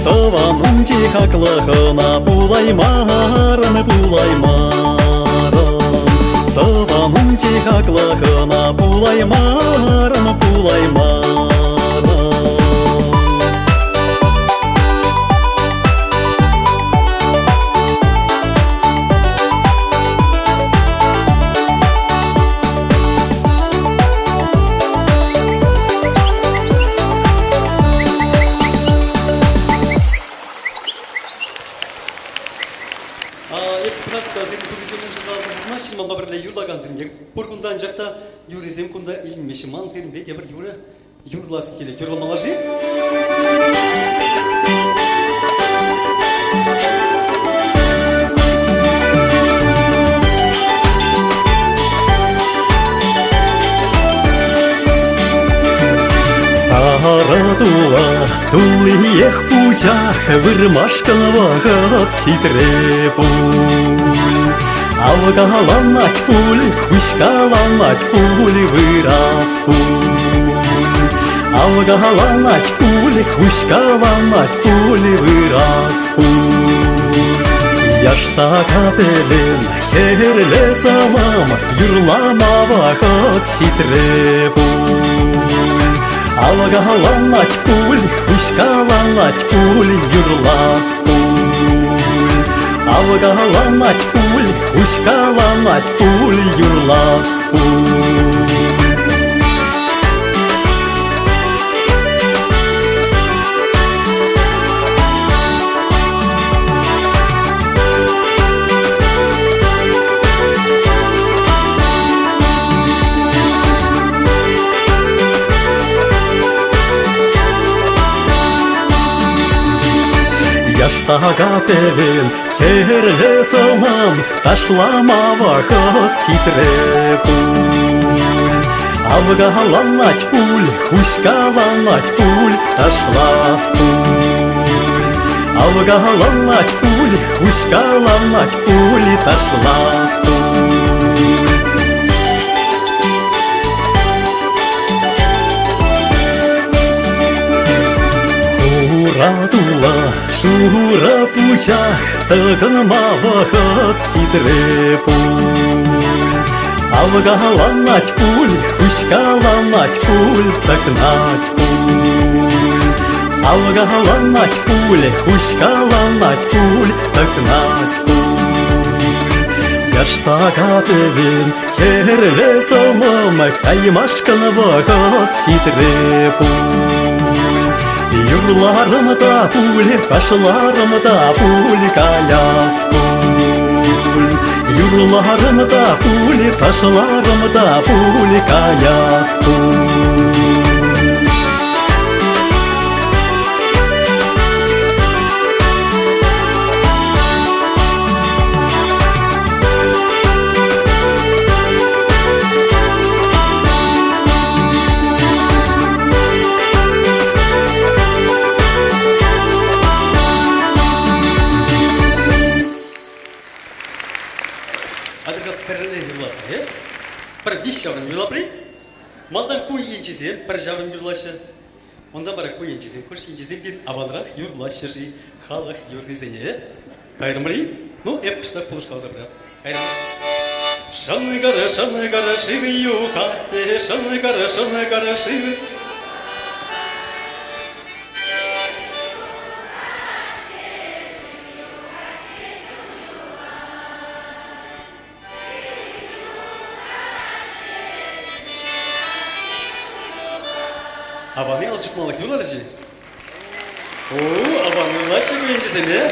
Таванын чихаклыхына пулаймарым, пулаймарым. Таванын чихаклыхына пулаймарым, пулаймарым. Бургундан жақта юризем кунда илмешіман зерін бет ебір юры юрласы келе. Юрламалажи? Саратуа, тулиех путях, вырмашканова гад ситрепуль. Алгаланать пуль, хуськаланать пуль, выраз пуль. Алгаланать пуль, хуськаланать пуль, выраз пуль. Яштака белен, херле самам, юрламава гад ситрепуль. Алгаланать пуль, хуськаланать пуль, юрлас пуль. Алгаланать пуль, хуськаланать пуль, юрлас пуль. Яштага пелен, херле салам, ташламава хат ситрепуль. Алгаланать пуль, хуськаланать пуль, ташлас пуль. Алгаланать пуль, хуськаланать пуль, ташлас пуль. Юратула, шура путях, тагнама вахат ситре пуль. Авгаланать пуль, хуськаланать пуль, такнать пуль. Авгаланать пуль, хуськаланать пуль, такнать пуль. Яштага певен, херле самама, каймашкана вахат ситре пуль. Юрларымда пуль, ташларымда пуль, каяс пуль. Юрларымда пуль, ташларымда пуль, каяс пуль. Бір 5 жаврын юлапры, малдан көй енчізен, бір жаврын юрлашы. Онда бара көй енчізен, көрші енчізен бен аванрақ юрлашы жи, халық юрлизене. Қайрымры, ну, эп кыштақ пұлышқа азабыра. Қайрым. Шаны қара шивы юқатты, шаны қара шивы. Аваны алшық малық юлар жи. О, аваны лашы көйінчесеме.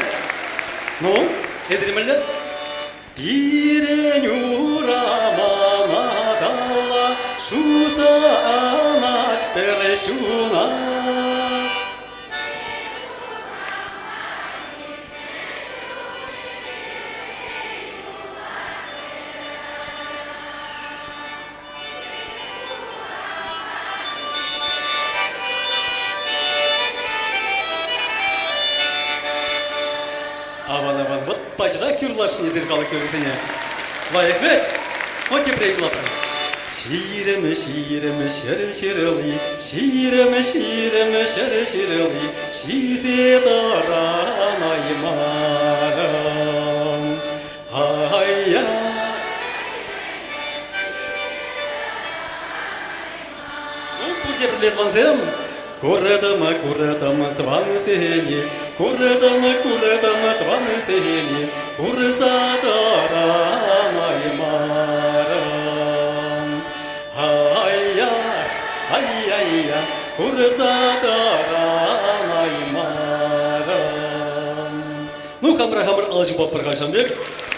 Ну, эдіремелі. Пирен юрамана дала, шуса анат перешуна. Аван, вот пачрак юрлашын езеркалы көрісіне. Лайық вет, он тепрей глапы. Ширімі, шірі-шірілі, ширімі, шірі-шірілі, шизе таран аймарам. Ай-я. Ну, курде бірлет ванзем. Куредама, тваны сені, куредама, тваны сені, курсатаран аймарам. Ай-я, ай-я, курсатаран аймарам. Ну, хамыр алжы баппыр қалшамбек,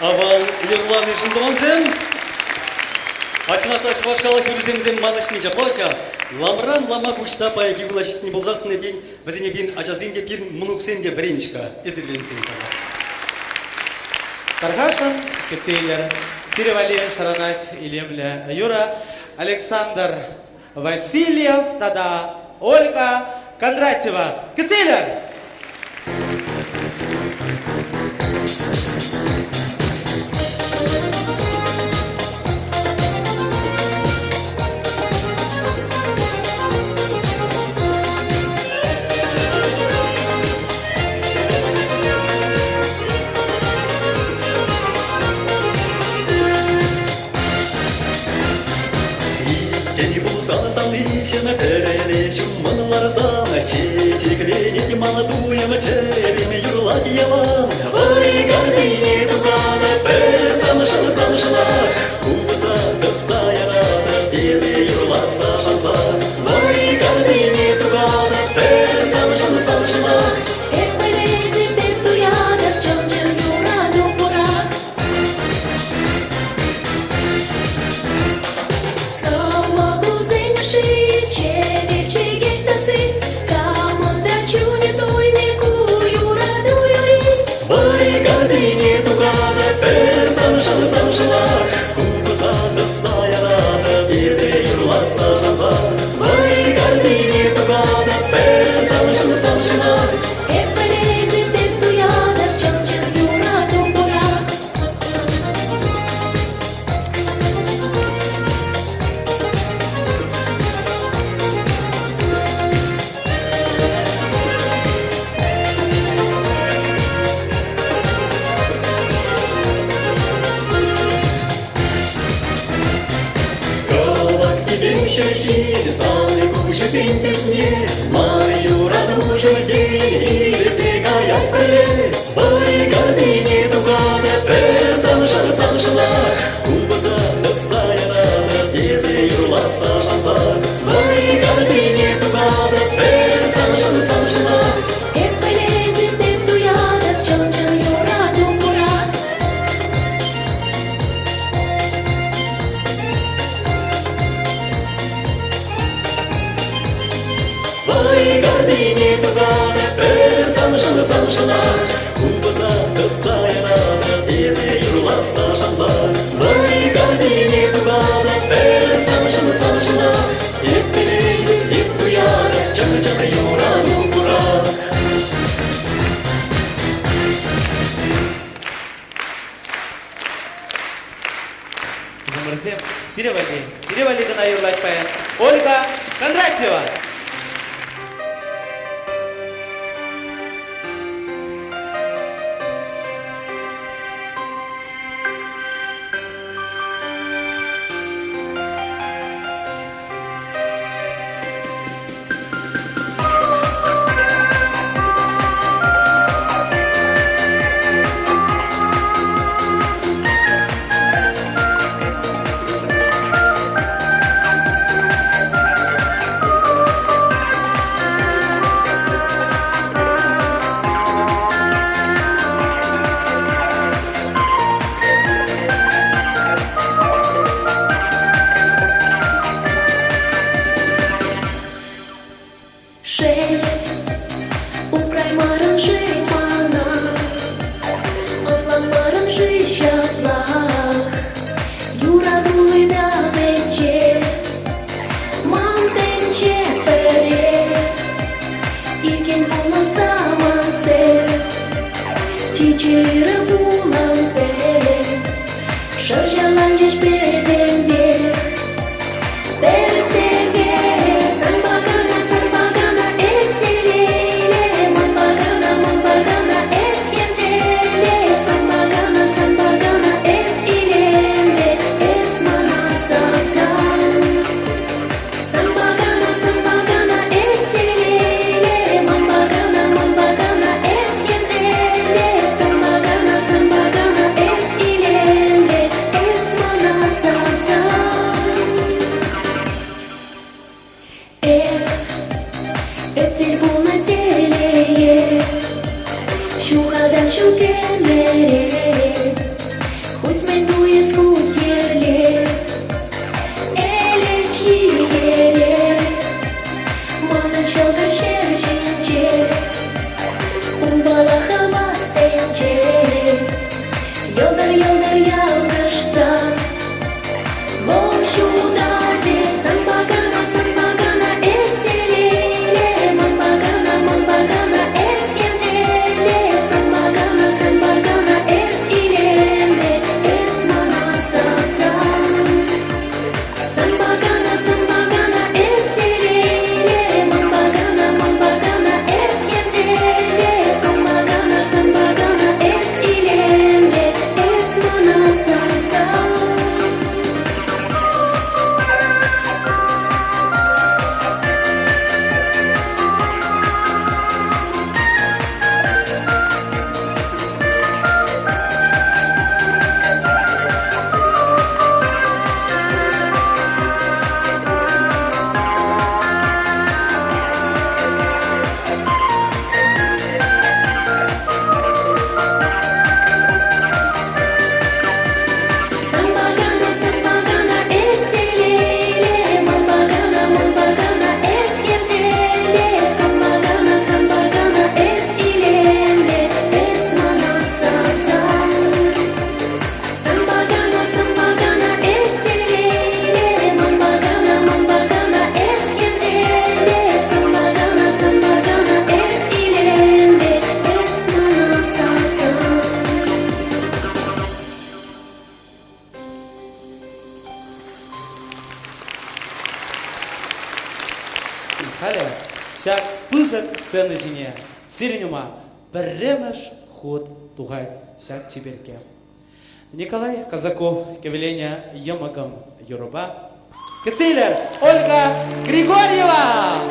авал ерланы жындыван сен. Ачылата чывашқалы көрісемізен манышны жапалка. Ламран лама бушса пайки гулашит не болзасыны бин, бізіне бин ачазинге пир мұнуксенге біренішка. Эзірленсен кала. Таргашин, Кецейлер, Сиревали, Шаранат, Илемля, Юра, Александр Васильев, Тада, Ольга Кондратьева. Кецейлер! Саны перелечу мыналар зана, чечекленеки малатуяма череме юрлати ялам. Вай гордыне дугана, пер санышына, кубыса кыса ярата, безе юрласа шанса. Вай гордыне дугана, пер санышына. Эпелети петуяда, чончы юраду пора. Чевичи геш сасы, камон да чуни той не кую радую. ночи, саны кучи сень песне, мою радужим день, и стекает поле, бой гордыни тугана, персаншана, саншана, кубаса, достая рада, если юрла сашанса, бой гордыни тугана, персаншана, саншана. Бой гордыни тугана, персаншана, саншана, кубаса, достая рада, если юрла сашанса, бой гордыни тугана, персаншана, саншана, еппелей, еппуяра, чака-чака юра, нукура. Замырзем, Сиревали гына юрлать поэт Ольга Кондратьева. Халя, шак пызык сцена жине, сиренюма, бірремеш ход тугай шак чеберке. Николай Казаков, кевеления Ямагам Юруба, Кецелер Ольга Григорьева.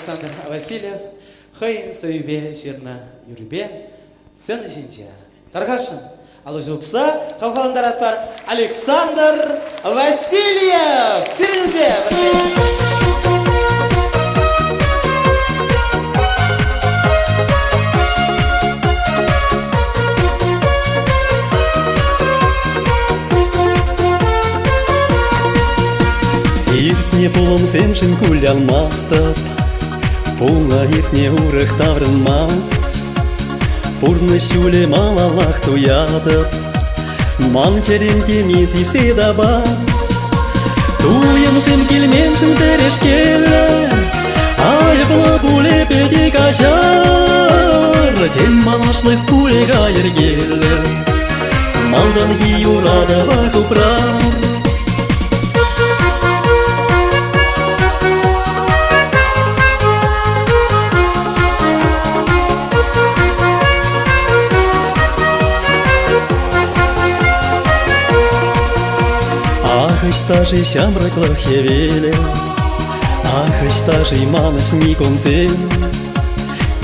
Александр Васильев, хай союбе жирна юрбе, сыны жинче. Таргашын, Ал жукса халқаландар атпар Александр Васильев. Сиренде. Иртне пулым семшин кулян мастап, пула иртне урых таврын маст. Пурны шуле малалах туядып, ман черен темиз исе даба. Туем сем келменшин терешкелі, айыплы пуле пети качар. Тем малашлых пуле гайыргелі, малдан ки урады вакупрар. Стажи сямраклах хевеле, стажи маныш ми концем.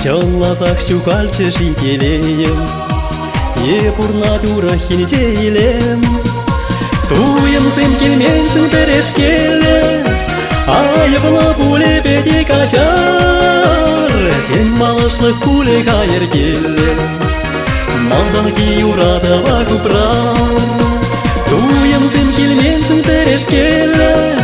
Чон лазах щукальче жителеем, пурна тюра хинтейлем. Туем сем келменшин терешкеле, айыплы пуле пети качар. Тем малышлых пуле кайыргеле, малдан ки урады вакупрар. Туем сем келменшин терешкелі,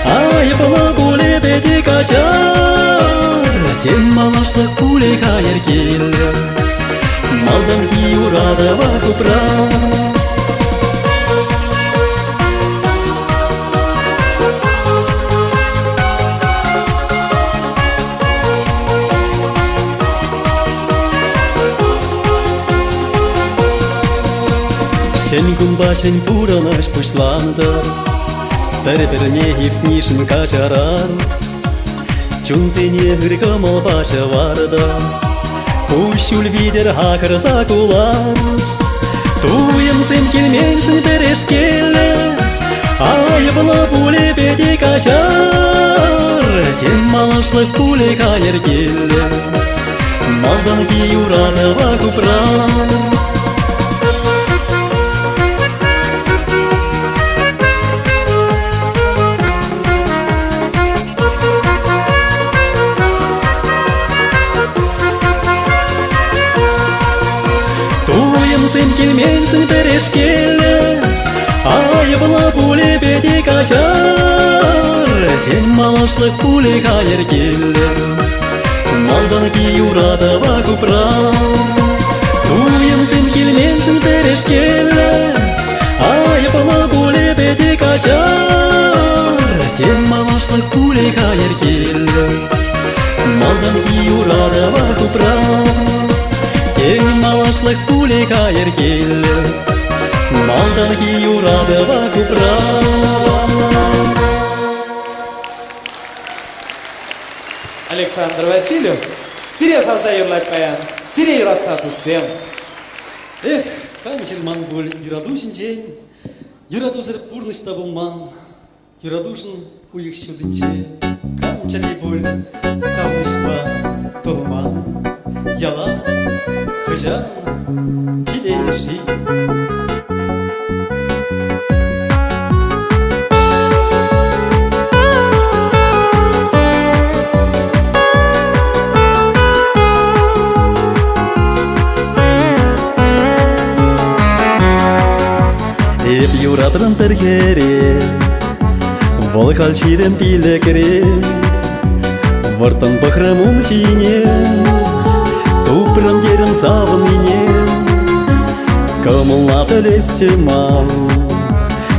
айыплы пуле пети качар. Тем малашлық пуле кайыргелі, малдан ки урады вакупрар. Сен күнбашын пуранаш пушландар, бір-біріне епнешін качарар. Чунзене ғырқымыл башы варды, Кущул видер хакыр закулар. Туем сен келменшін терешкелі, айыплы пуле пети качар. Тем малашлық пуле кайыргелі, малдан ки урады вакупрар. Сен келменшін терешкелі, айыплы пуле пети качар. Тем малашлық пуле кайыргелі, малдан ки урады вакупрар. Туем сен келменшін терешкелі, айыплы пуле пети качар. Тем малашлық пуле кайыргелі, малдан ки урады вакупрар. Тем малашлық пуле кайыргелі, малдан ки урады вакупрар. Александр Васильев, сире саза юрлать паян, сире юратса тусем. Эх, канчен ман бол юрадушын жен, юрадузыр пурнышта болман, юрадушын уйық шудынче, канчали бол савнышпа толман. Яла, хыжан, келеши. Еп юрадырын тіргере, волхал чирен пилекре. Вартан бахрамун чине, тупрам дерем савын мине. Камыллаты лесче мам,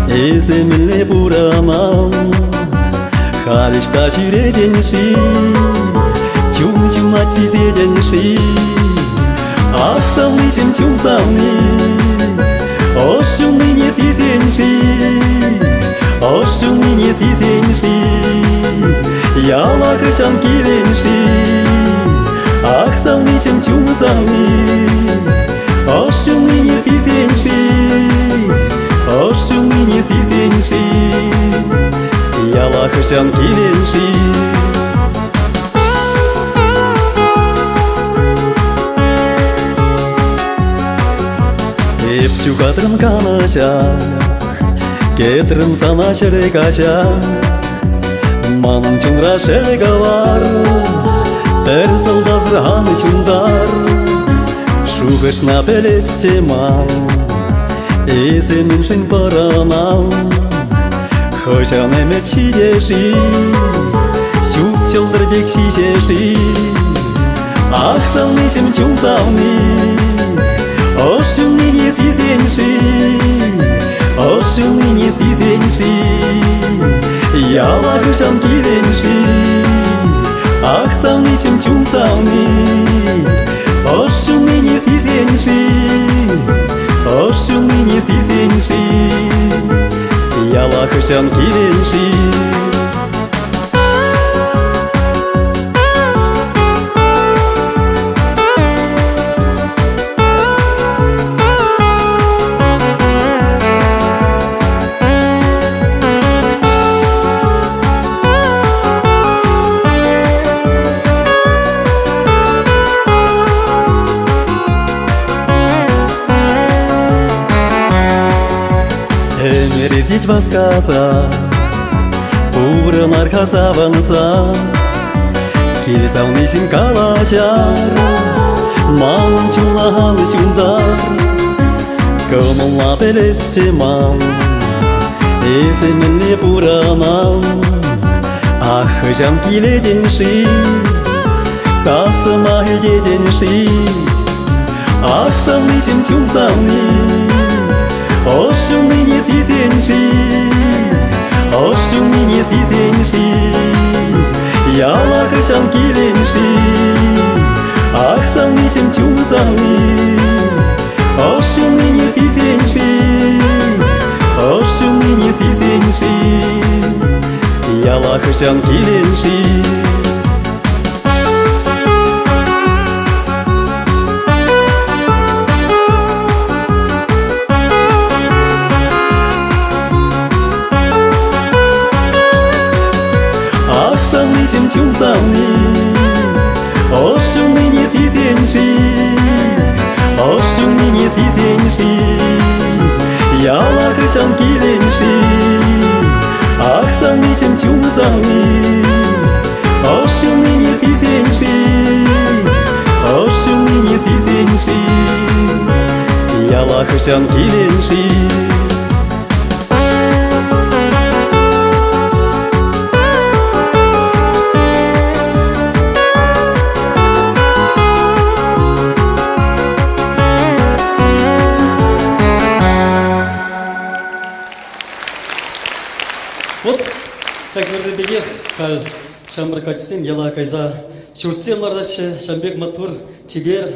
эземле бурамам. Халишта жүреденши, чум-чумат сизеденши. Ах, салнычым чум салны, ошумны не сизенши, ошумны не сизенши. Яла хышан келенши, ах, салнычым чум салны, ошумны не сизенши, ошумны не сизенши. Яла хышан келенши. Кепчу катрым канача, кетрым сана черекача, манын чундра шелегавар, тер солдазраны чундар, шугышна пелетсе мал, эсемин шин паранал, хожан эмет шидеши, шут сёлдырбек шишеши, ах салнышым чунсалны. Ошумны не сизенши, ошумны не сизенши, ялахышан киленши, ах салны чум салны. Ошумны не сизенши, ошумны не сизенши, ялахышан киленши. Эмередить восказа, урын арқасаванса, келсалнышын калачар, малын чулағаны шундар, көмылла белесше мал, есіміне бұранал, ах жан келеденші, сасыма еденші, ах салнышын чунсалны. Ошумны не сизенши, ошумны не сизенши, ялахышан киленши, ах салнычым чунсалны. Ошумны не сизенши, ошумны не сизенши, ялахышан киленши. Салнычым чунсалны, ошумны не сизенши, ошумны не сизенши, ялахышан киленши, ах салнычым чунсалны, ошумны не сизенши, ошумны не сизенши, ялахышан киленши. Вот, шакырды бегех, кал шамбыр качсен, яла кайза, шуртсен лардачы, шамбек матур, чибер,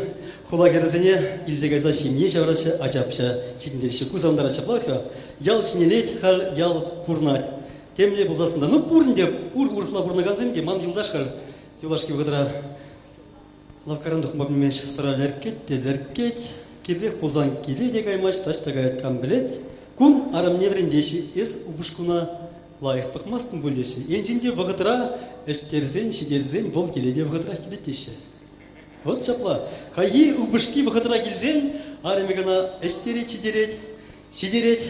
хула керзене, илзе кайза шимне шаврашы, ачапша, шитіндерші кузамдара чаплавха, ял шинелет, хал ял пурнать. Темле булзасында, ну пурнде, пур уртла пурнаганзенге, ман юлдаш хал, юлдашки вгадра, лавкарандух мабнемеш сара леркет, кирбек пулзан киледе каймаш, таштагает камбелет, кун арам неврендеші, ес убушкуна, лайық пықмастың бөлдеші. Енжінде вғытыра, әштерзен, шидерзен, бол келеде вғытыра келетеші. Вот шапла. Қайы ұбышки вғытыра келзен, арымегана әштерет, шидерет,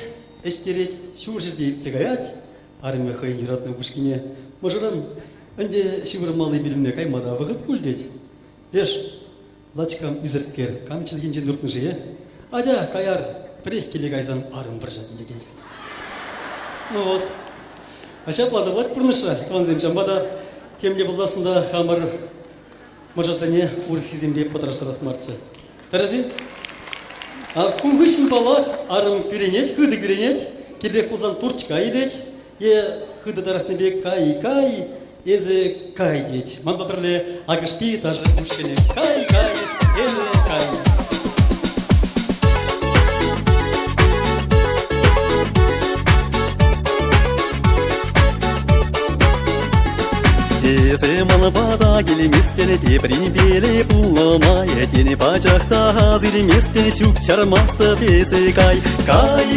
әштерет, шур жерде ертсегаят, арыме қайын юратны ұбышкине. Можыран, әнде шивырмалы білімне қаймада вғыт бөлдет. Беш, лачкам үзерскер, камчыл енжен үртні жие. Ада, қаяр, прех келек айзан арым бір жатын дедей. Ну вот. Ашаплады бұлайт бұрныша, туанзем жамбада, темле бұлзасында хамыр мұжасыне урхизембе потраштарат марчы. Тарази? Кунгышын балақ арым күренет, хүді күренет, келбек бұлзан турчка едет, хүді тарахны бек кай, езі кай дет. Ман бапырле агышпи тажы күшкене. Кай, езі кай. Есем албада Пуллама келместен теприн беле пуллама Етені бачақта ғазыр местен шүк чармасты бесі кай Кай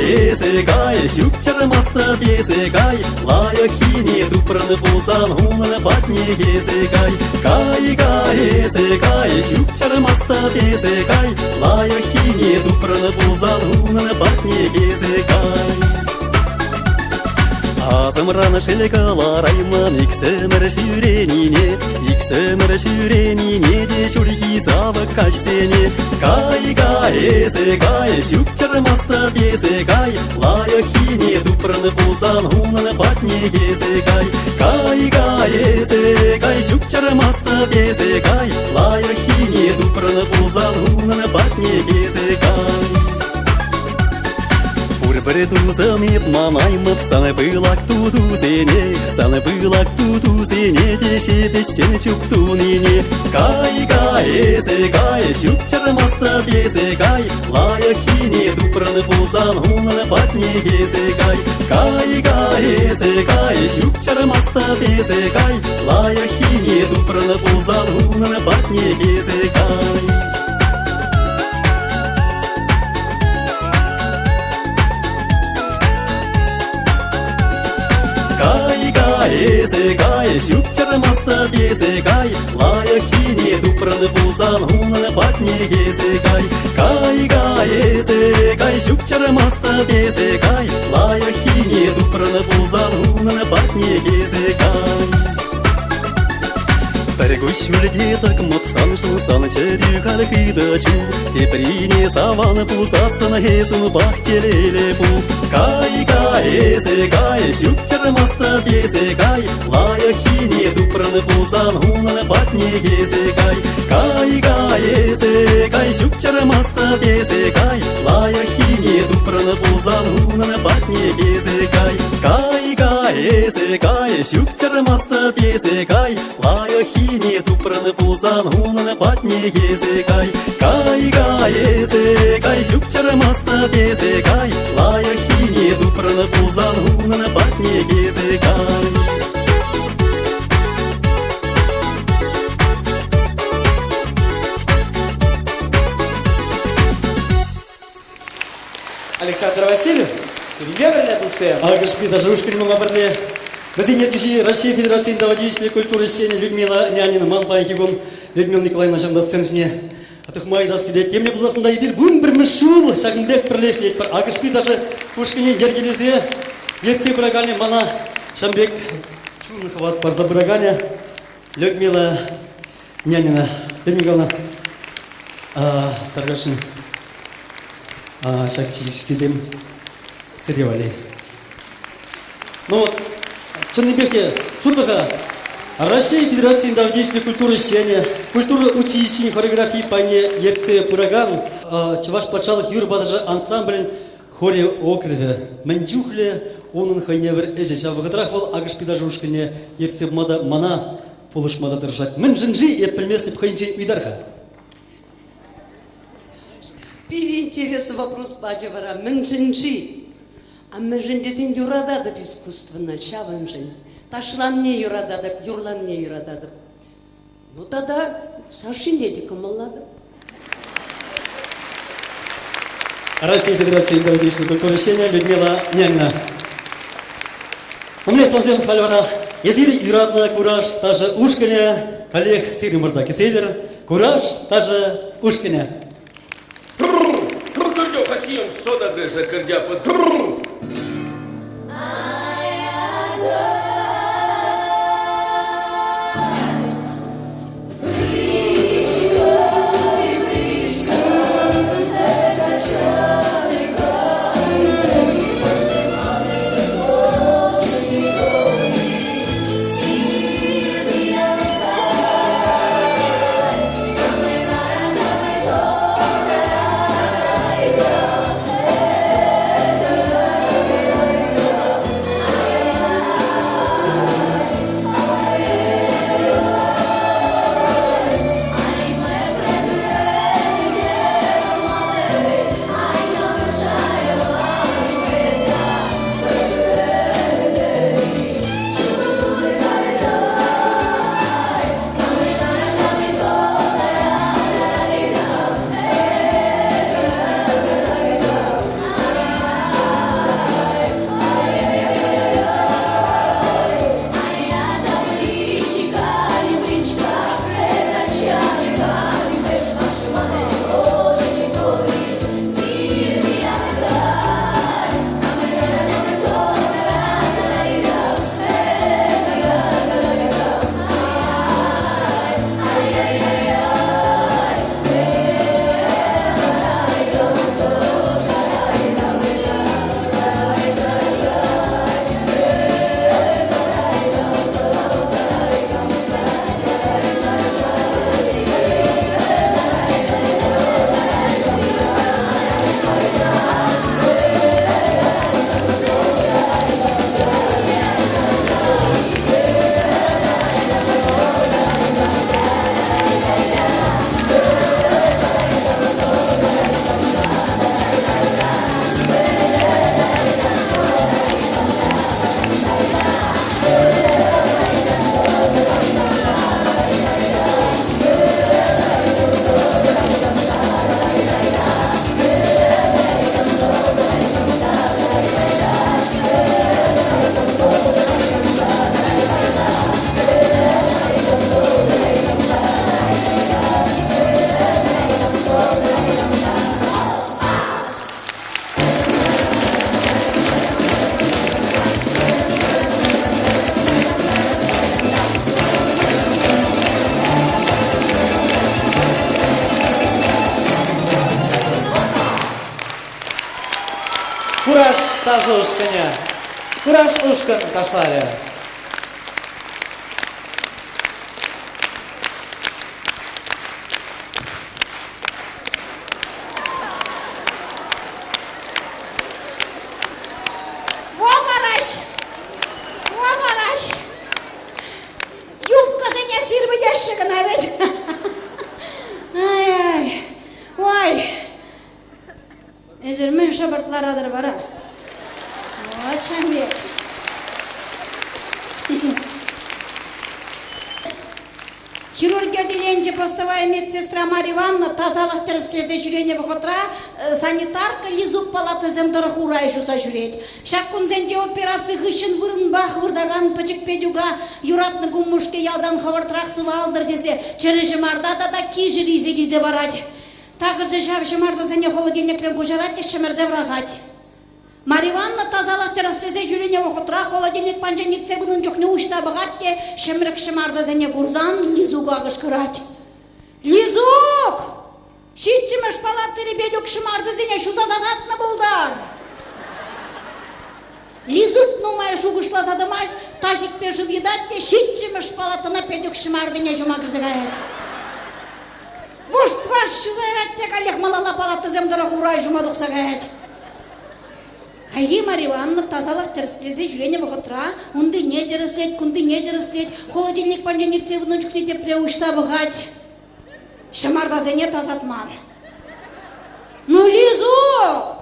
эсе кай шүк чармасты бесі кай Лайық хине тупраны пулсан хунаны патне кесі кай эсе кай шүк чармасты бесі кай Лайық хине тупраны пулсан хунаны патне кесі кай Азымраны шелкалар айман иксімір шүренине де шүрхи савы кашсене Кай эсе кай шүк чармасты бесі кай Лайық хине тупраны пулсан хунаны патне кесі кай эсе кай шүк чармасты бесі кай Лайық хине тупраны пулсан хунаны патне кесі кай Бір тузымеп манаймып саны былак тутузене де шепештен чуктунине Кай эсе кай шүк чармасты бесі кай Лайық хине тупраны пулсан хунаны патне кесі кай эсе кай шүк чармасты бесі кай Лайық хине тупраны пулсан хунаны патне кесі кай эсе кай шүк чармасты бесі кай Лайық хине тупраны пулсан хунаны патне кесі кай эсе кай шүк чармасты бесі кай Лайық хине тупраны пулсан хунаны патне кесі кай Бір көшілде тақмып сан чәрі қарқиды чу Теприне саваны пулсасын хесін бақ телеле пу эсе кай шүк чармасты бесі кай Лайық хине тупраны пулсан хунаны патне кесі кай эсе кай шүк чармасты бесі кай Лайық хине тупраны пулсан хунаны патне кесі кай эсе кай шүк чармасты бесі кай Лайық хине тупраны пулсан хунаны патне кесі кай эсе кай шүк чармасты бесі кай Лайық хине тупраны пулсан хунаны патне кесі кай Александр Васильев, сирге бірле тұсы. Агышпи даже ушканың абырле. Біздің ергіші Россия Федерациясында водительная культура сене Людмила Нянина Малбайкигум, Людмила Николаевна жамда сценсіне. Атықмай да скелет. Темне бұласында едір бұн бір мүшул, шағынбек бірлешлет бір. Агышпи даже ушкане ергелезе, ерсе бұрағане мана Шамбек Чунаховат бар за бұрағане. Людмила Нянина. Людмила Таргашин. Шахтиш кезем сыревали. Ну вот, Чаныбеке, шутка. Россия Федерациясында водительная культура сене, культура училища хореографии пане ерце пураган, чаваш пачалых юрбадажа ансамбль хоре окрыве. Мендюхле, онын хайневер эже чавыгыдрах вол агышпи даже ушкине ерце мада мана полушмада держать. Мен жинжи и примесли пхайнчи видарха. Интересный вопрос, Баджавара. Менжинджи. А менжиндетин юрадады искусственно, чаванжин. Ташланне юрадады, дюрланне юрадады. Ну тогда сашиндетика молодо. Россия Федерация водительной культуры сеня Людмила Нянина. У меня планзем фальвара. Езир юрадна кураж, даже ушканя, коллег сирымырда кецедер, кураж, даже ушканя. Хасием сода грыза кырдяпы. Кураж тажы ушкыне. Кураж ушкын ташлары. Юбка зене сирбы ящыгын авет. Ай-ай. Ой. Эзермен шабыртларадыр бара. Ой, Чамбек. Хирургия отделение постовая медсестра Марья Ивановна тазалық тіріслезе жүрені бұқытра санитарка лизук палаты земдары хурай жуса жүрет. Шаққынзенде операция ғышын вырын бақ вырдаған пачык педюга юратны гуммушке ялдан хавартрақ сывалдыр десе чережі марда да ки жиризе барады. Тағыр же шабшы марда зәне холодильниклен күжарат шымырзе врагать. Марья Ивановна тазалық тіріслезе жүрені бұқытра холодильник панжаник цебінің жүхне ұшта бұғатте шымрық шымарда зәне гурзан лизуга ғышқырат. Лизук! Шитчіміш палаты ребедюк шымарды зәне шуза дағатны болдар. Лизук нумай шугышла садымайс, тажик пешіп едатте шитчіміш палатына педюк шымарды не жұма кірзігайет. Вошт ваш шузайратте калех малала палаты земдара хурай жұмадық сағайет. Хайги Марья Ивановна тазалық тіріслезе жүрені бұғытра, ұнды не деріслет, күнді не деріслет, холодильник панжаник цевінің жүкнеде преушса бұғат. Шымарда зене тазатман. Ну, Лизук!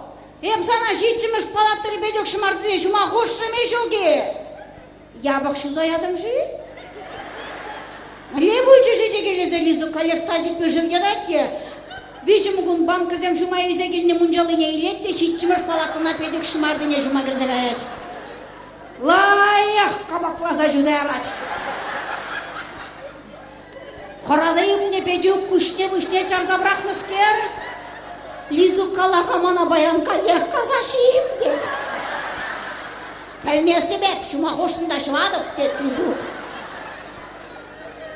Эм сана житчіміш палатты ребедек шымарды жұма хош шыме жоге. Ябық шузаядым жи? Не бұлчы жеде келезе Лизук, коллег тазик пөжім дедатте. Вижу мугун банка зем жума юзегилне мунжалыне илетте шитчимыш палатына педик шымардыне жума кірзігайет. Лайық қабақласа жүзайрат. Хораза юбне педик күшне чарзабрақны скер. Лизук калахамана баянка лех казашиым дед. Пәлмесі бәп шума хошында шывадық дед Лизук.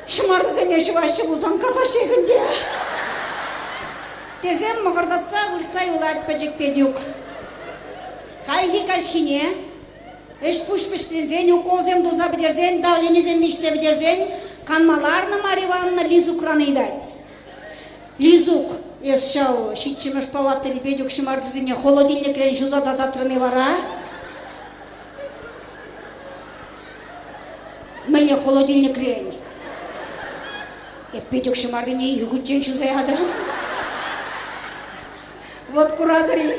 Шымарды зене шывашы бұзан казашиғынде. Тезем мұғырдатса ғыртса юлат пәжік педюк. Хайги кашхине, эш пушпешлензен, уколзем доза бідерзен, давленезен миште бідерзен, канмаларны Марья Ивановна Лизук ранайдайды. Лизук, ес шау, шитчіміш палаты педюк шымардызыне холодильник рен жуза да затрыны вара. Мәне холодильник рен. Педюк шымардыне югутчен жузаядым. Вот курадари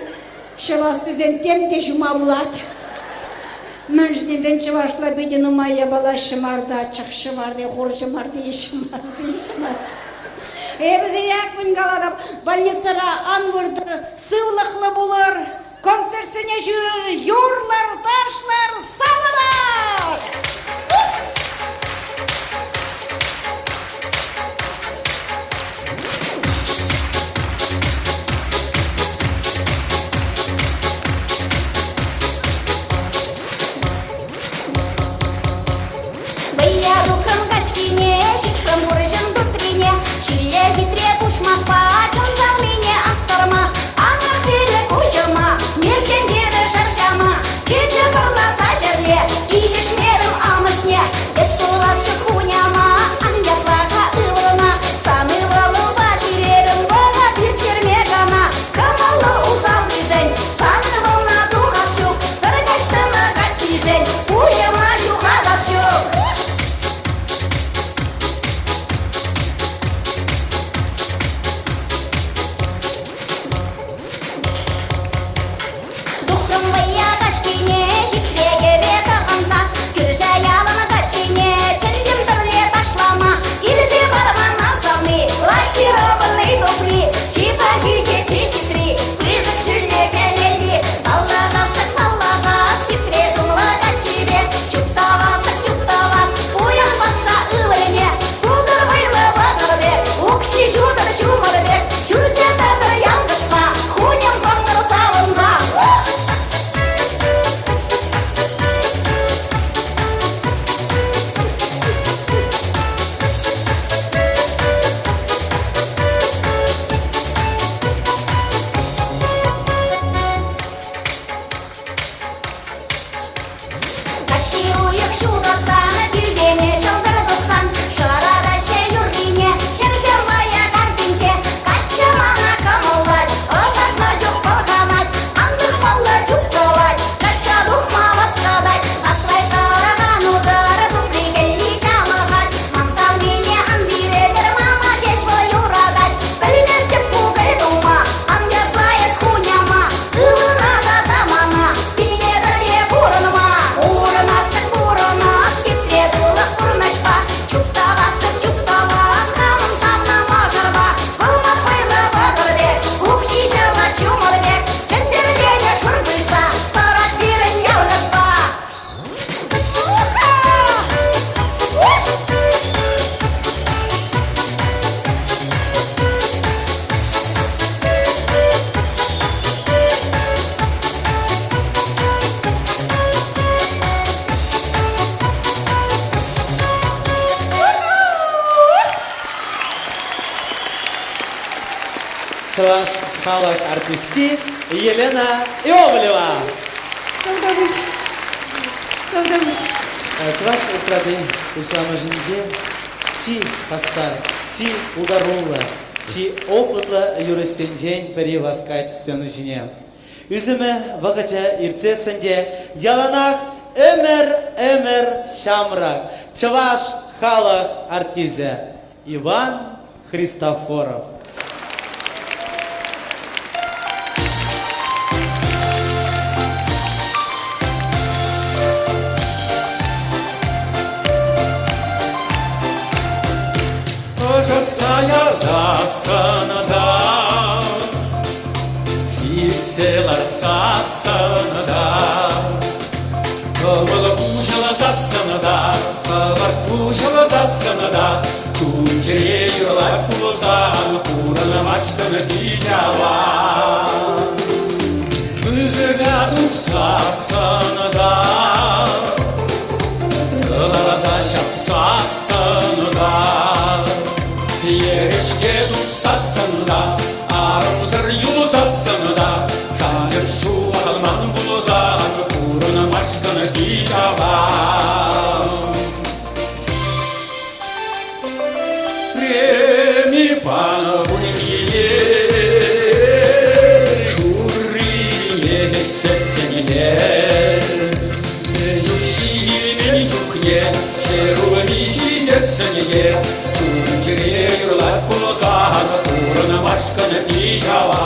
шывастызен темде жума булат. Мәнжнезен чывашла бедену майя бала шымарда, чық шымарды, қор шымарды, шымарды. Бізен әкмін қаладап, больницара анвырдыр, сывлықлы болыр, концертсіне жүрір, юрлар, ташлар, савылар! Меркен деді жаржама, кете барласа жерле, кейдеш мерім амыр чаваш халық артисти Елена Иовлева. Чаваш эстрады ушламы жинже, ти пастар, ти ударулы, ти опытлы юрисенжен пери васкайт сцены жине. Үзімі вағыча ирцесінде яланақ өмір шамрак. Чаваш халық артизе Иван Христофоров. Ожатсая засанада, сипселар цасанада, Ковала кужала засанада, хавар кужала засанада, Кунтере юрла кузан, курана машкана пинява. Мызыгаду сасанада, Кылалаза шап сасанада, Ерешке ду сасанада, Арымзыр юлу сасанада, Кадыр шу алман булузан, Курана машкана пинява. Преми пана бунье, Шуррине сесенье, Юши мени юхне, Шеруани сесенье, Чунчере юрлат пулозан, Курана машкана пинява.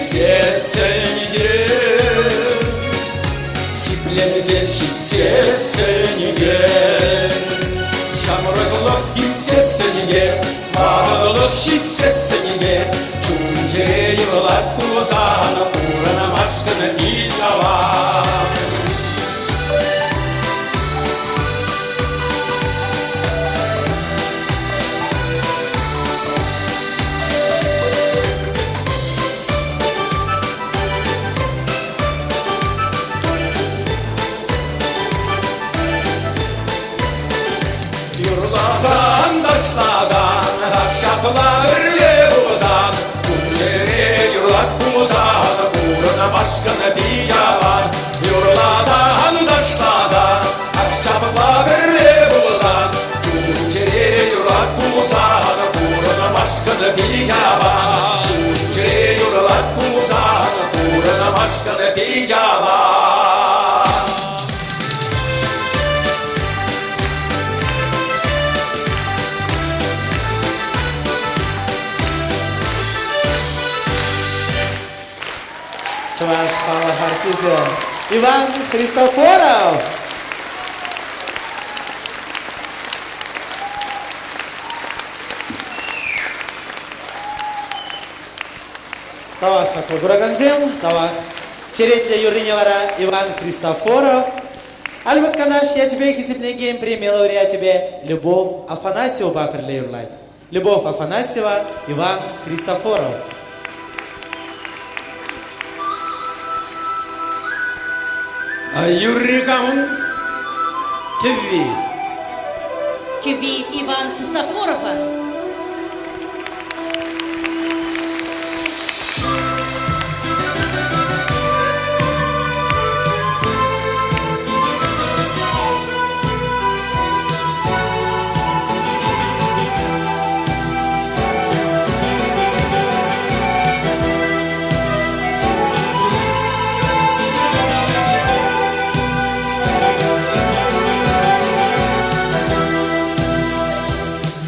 Сесенье, сиплемзе сесенье, Шамрыглық сесенье, Бағылық сесенье, Чунчере юрлат пулозан, Курана машкана пинява. Юрлазан дашлазан, Акшапла ырле улазан, Кунлере юрлат пулузан, Курана машкана пинява. Юрлазан дашлазан, Акшапла ырле улазан, Кунлере юрлат пулузан, Курана машкана пинява. Кунлере юрлат пулузан, Курана машкана пинява. Чаваш халық артизе Иван Христофоров. Тавах хақлы бұраганзем, тавах черетле юрине вара Иван Христофоров. Альбат канаш, я тебе хисипленген премия лауреат тебе Любовь Афанасьева баперле юрлайт. Любовь Афанасьева, Иван Христофоров. Юрикам Кеви. Кеви Иван Христофорова.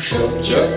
Шепчет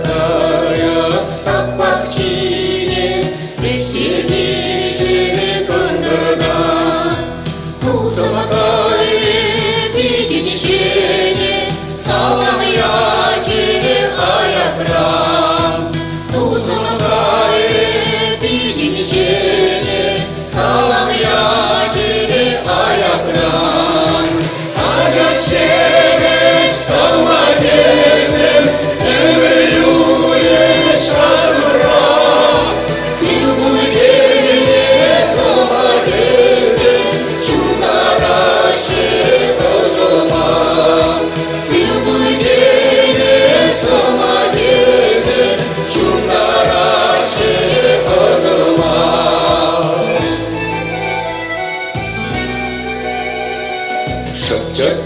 Шепчет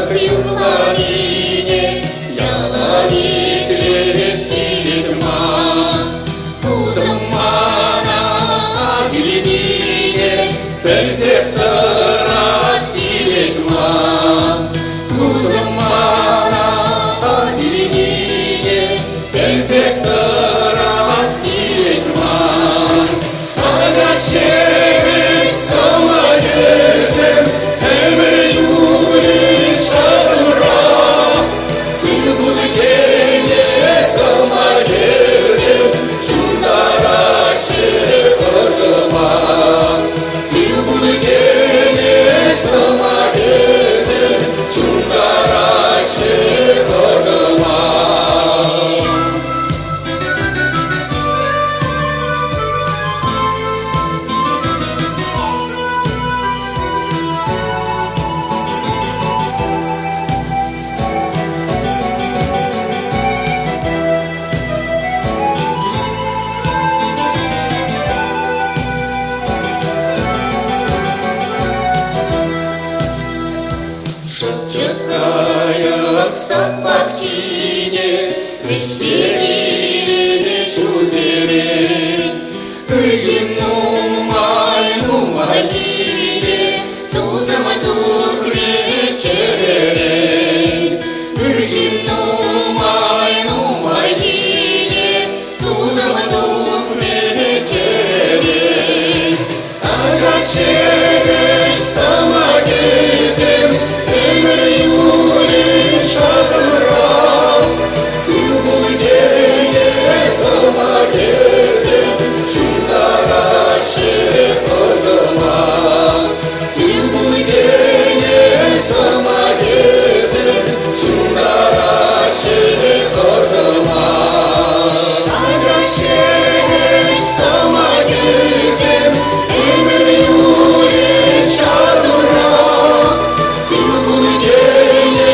юрларине, яланит лески тьма. Тузом мана зеленине, персехта распилит тьма. Тузом мана зеленине, персехта распилит тьма. Агачевич самоезем, эмре юриш азмра. Сын булгене самоезем, шундараше ожила. Сын булгене самоезем, шундараше ожила. Шепчет кая в сапогчине, веселье чузерень. Кыжину майну магине, туза майду вечерень. Кыжину майну магине, туза майду вечерень. Агачевич самогезем, эмре юриш азмра. Сын булгене самогезем, шундараше ожила. Сын булгене самогезем, шундараше ожила. Агачевич самогезем, эмре юриш азмра. Сын булгене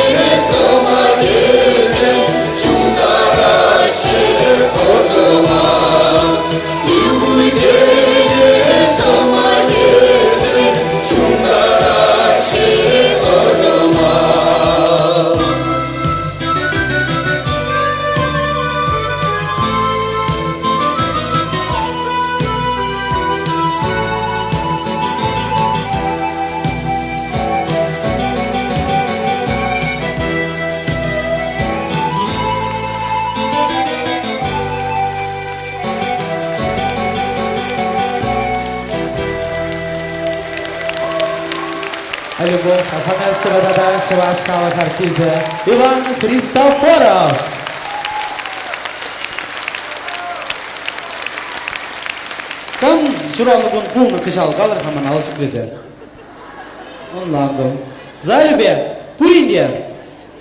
самогезем, шундараше ожила. Сын булгене самогезем, шундараше ожила. А любов Афанасьева Дадачева, шкала Хартиза, Иван Христофоров. Кам журалыгын пулны кышал калыр хаман алышык безер. Онландым. Залюбе, пуринде.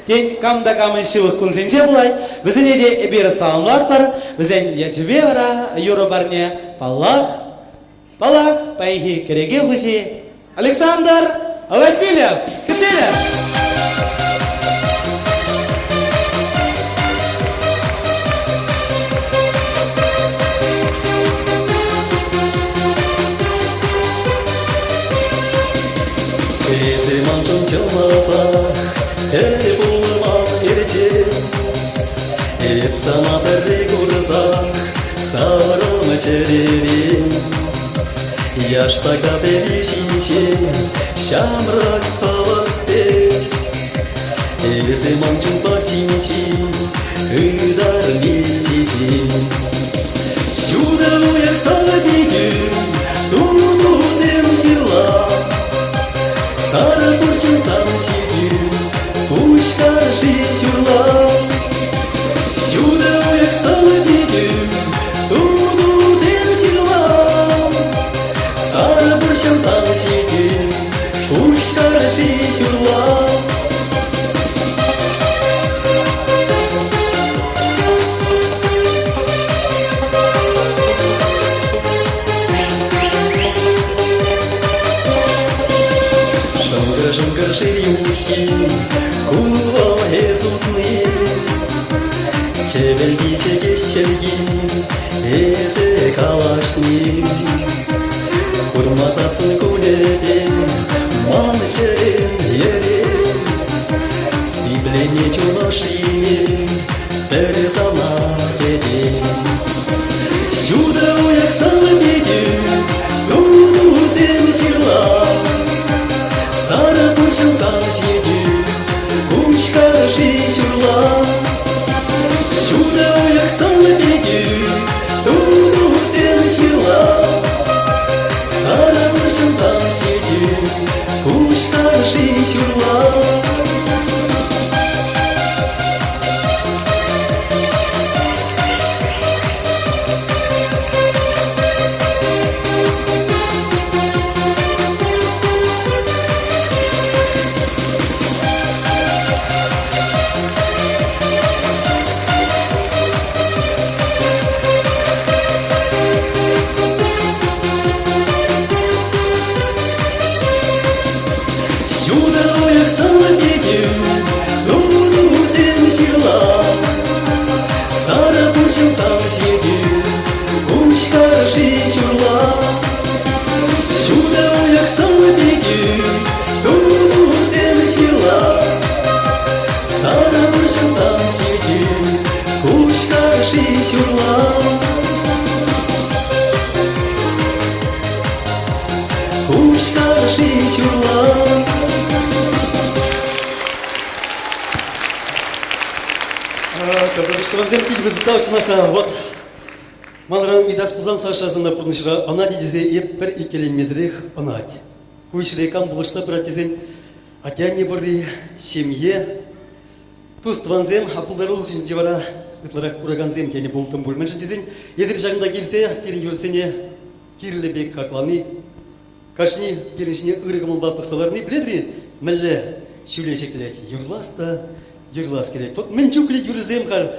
Тен камда камын шывық күнсенше булай, бізден еде эбері салымлат бар, бізден ячыбе бара, юры барне, паллах, паихи кереге хуши. Александр Васильев, Кителев. Ezimantun çalmasa, el bulmam erçe. Hep sana bir kursak, sarılma çererim. Yaşta belişince, şamrak pavaspek. Ezimantun bakçinci, hıdar mecici. Şurada uyarsa bir gün, dolu zemşirla. Sarı burçun samşidi, kuş karşı çurla. Şurada uyaksalı bir gün, doğdu zemşirla. Sarı burçun samşidi, kuş karşı çurla. Шангар ширюшки, кулваhe сутны. Çevelgi çekeşergi, eze kalaşni. Kurmasasın kulebe, man çere карши чурла. Сюда уяк саллы беги, туду сен чила. Сара вышел зам сети, куш карши чурла. Сара пушил сам сети, куш карши чурла. Сюда уяк саллы беги, туду сен чила. Сара пушил сам сети, куш карши чурла. Куш карши чурла. Когда вы что вам взяли пить, вы заталчинака, вот манран и дас пузан сашазына пурнышра, она дидизе и пер и келен мезрех анать. Куйшрекам булышта братизен, а тяне бори семье, туст ванзем, а пулдару жинжевара, ытларак кураганзем тяне бултым буль. Меншин дизен, едер жагында келсе, кирин юрсене, кирлебек хакланы, кашни кириншине ырыгымыл бапықсаларны біледри, мәлі шүлешеклет, юрласта, юрлас керек. Вот мен чукли юрзем кар,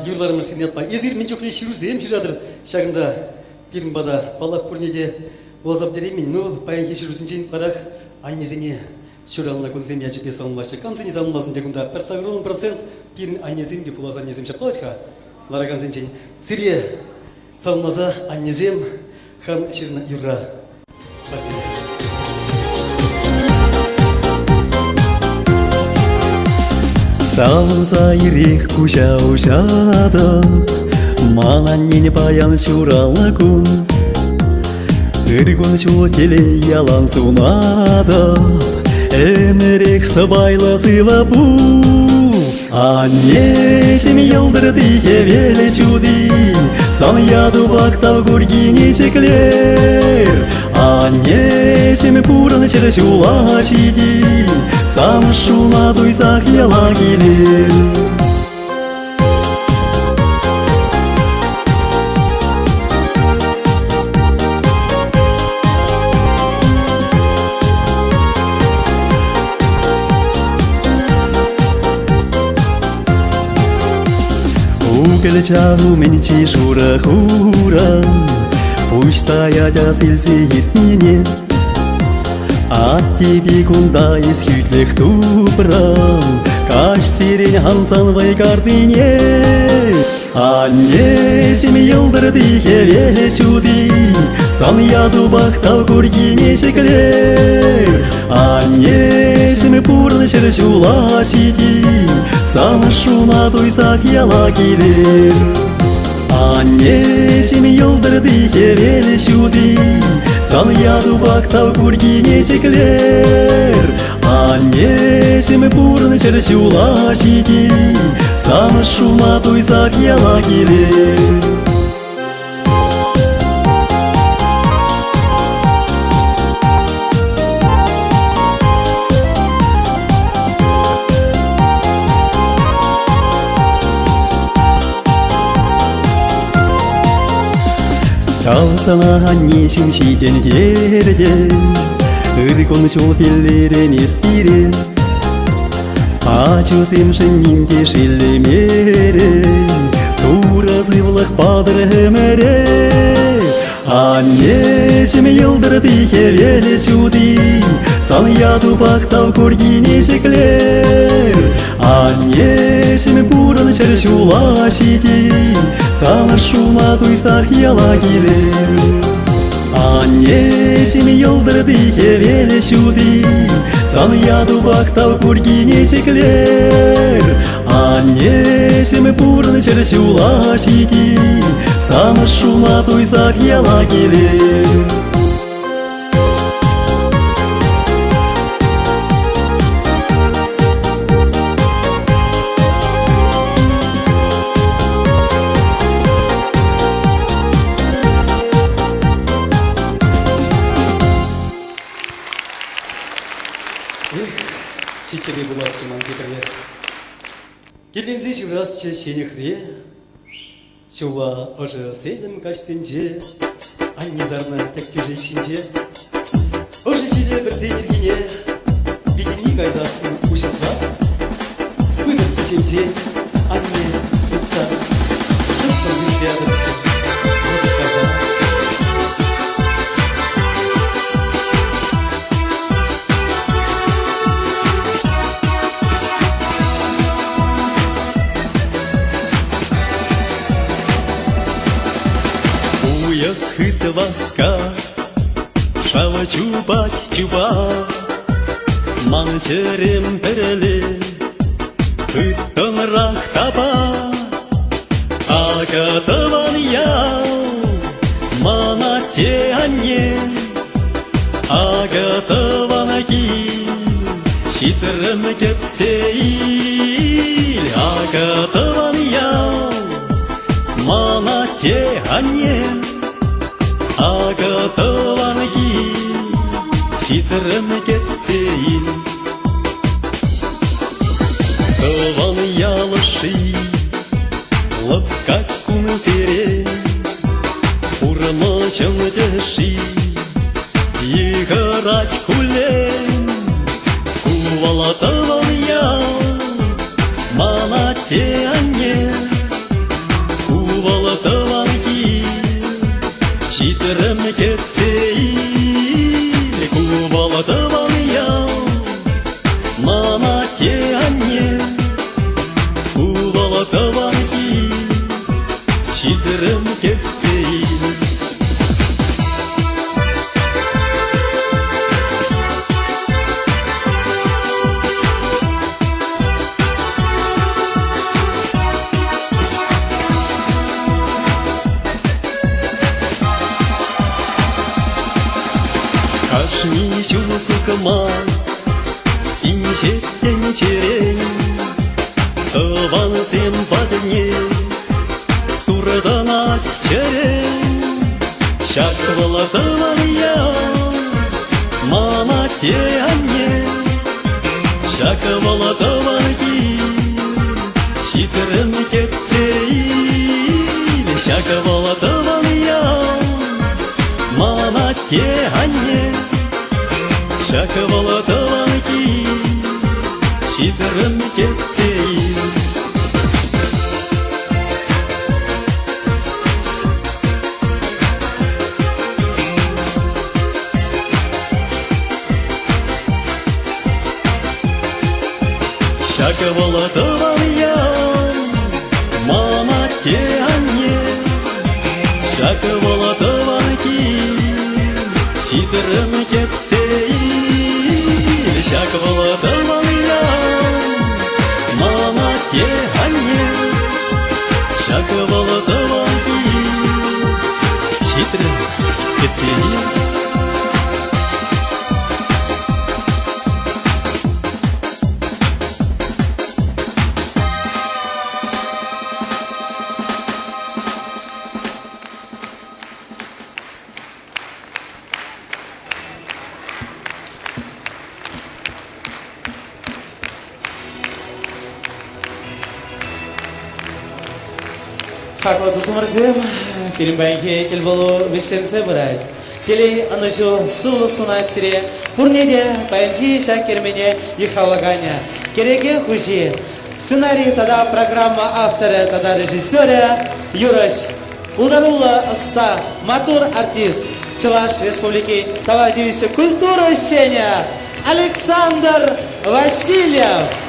юрларымыз сен yapma. Ezir men чукли юрзем жирадыр. Шагында бирин бада балап пурнеде бозап деремин. Ну, паян кеширусин чейин карак аннезене шурална конзем ячепе салынбашы. Камсене салынбасын дегунда 1% бирин аннезем деп улаза аннезем чаплавачка. Лараганзен чейин. Сире салынмаза аннезем хам ширна юрра. Салынса ирек куча ушада, манан не баян чурала кун. Иргун чу теле ялан сунада, эмерек сабайла сылапу. Аннешем елдырды хевеле чуди, сан яду бактав гургине шеклер. Аннешем пуран черчула шиди, сам шула дуйсах яла келер. Угел чагу мен чишура хура, пусть стоят сильзеет меня. От тебе кунда из хютлих тупрал, каш сирень хансан вай картине. Аннесем елдырды хевеле чуди, сан яду бактав гургине шеклер. Аннесем пурны черчула шиди, сан шуна дуйсак яла келер. Аннесем елдырды хевеле чуди, сан яду бактав гургине шеклер. Аннесем пурны черчула шиди, сан шуна дуйсак яла келер. Талсана аннесем шиден терден, ыркон чул пиллерен испире. Ачусем шеннинде шиллемере, туразывлых падрымере. Аннесем елдырды хевеле чуди, сан яду бактав гургине шеклер. Аннесем пуран черчула шиди, сан шуна дуйсах яла келер. Аннесем елдырды хевеле чуди, сан яду бактав гургине шеклер. Аннесем пуран черчула шиди, сан шуна дуйсах яла келер. Шичере булас чиман кепірге. Келдензе шыврас чешенехре, шува ожы сейдім кашсенже, анне зарна тәк кюжі ішінже. Ожы шиле бір тейнергене, бедені кайзасын ушықла, көдір чешемже, анне ұтса, шықпыр бірде азырчы, өдір кайза. Схит васка, шава чубать чуба, манчерем переле, хыттон рахтаба, агатаван яу, манате анне, агатаван ки, шитрем кепцеил, агатаван яу, манате анне. Агатаванги, шитрем кетсеин, таван ялыши, лапка кунсере, урмачам деши, егорать кулен, кувала таван ял, манате анне, кувала таванги. Шитрем кетсеил, кувалатаван яу, манате анне, кувалатаван ки, шитрем кетсеил. Кашни сюсукма, инчеттен черен, таван сем падне, турданат черен, шаквала таван яу, манате анне, шаквала таван ки, шитрем кетсеил, шаквала таван яу, манате анне. Шаквала таванки, шитрем кетсеил. Шаквала таван яу, манате анне, шаквала таванки, шитрем кетсеил. Шаквала таван яу, манате анне, шаквала таванки, шитрем кетсеил. Хаклы досымырзем, Керимбайке кел болу вешенсе бұрай. Келей анышу сулық сунат сире, пурнеде байынки шакермене ихалаганя. Кереге хужи. Сценарий тада программа авторы тада режиссеры Юраш. Улданула ұста, матур артист. Чуваш республики тава девище культура ощения Александр Васильев.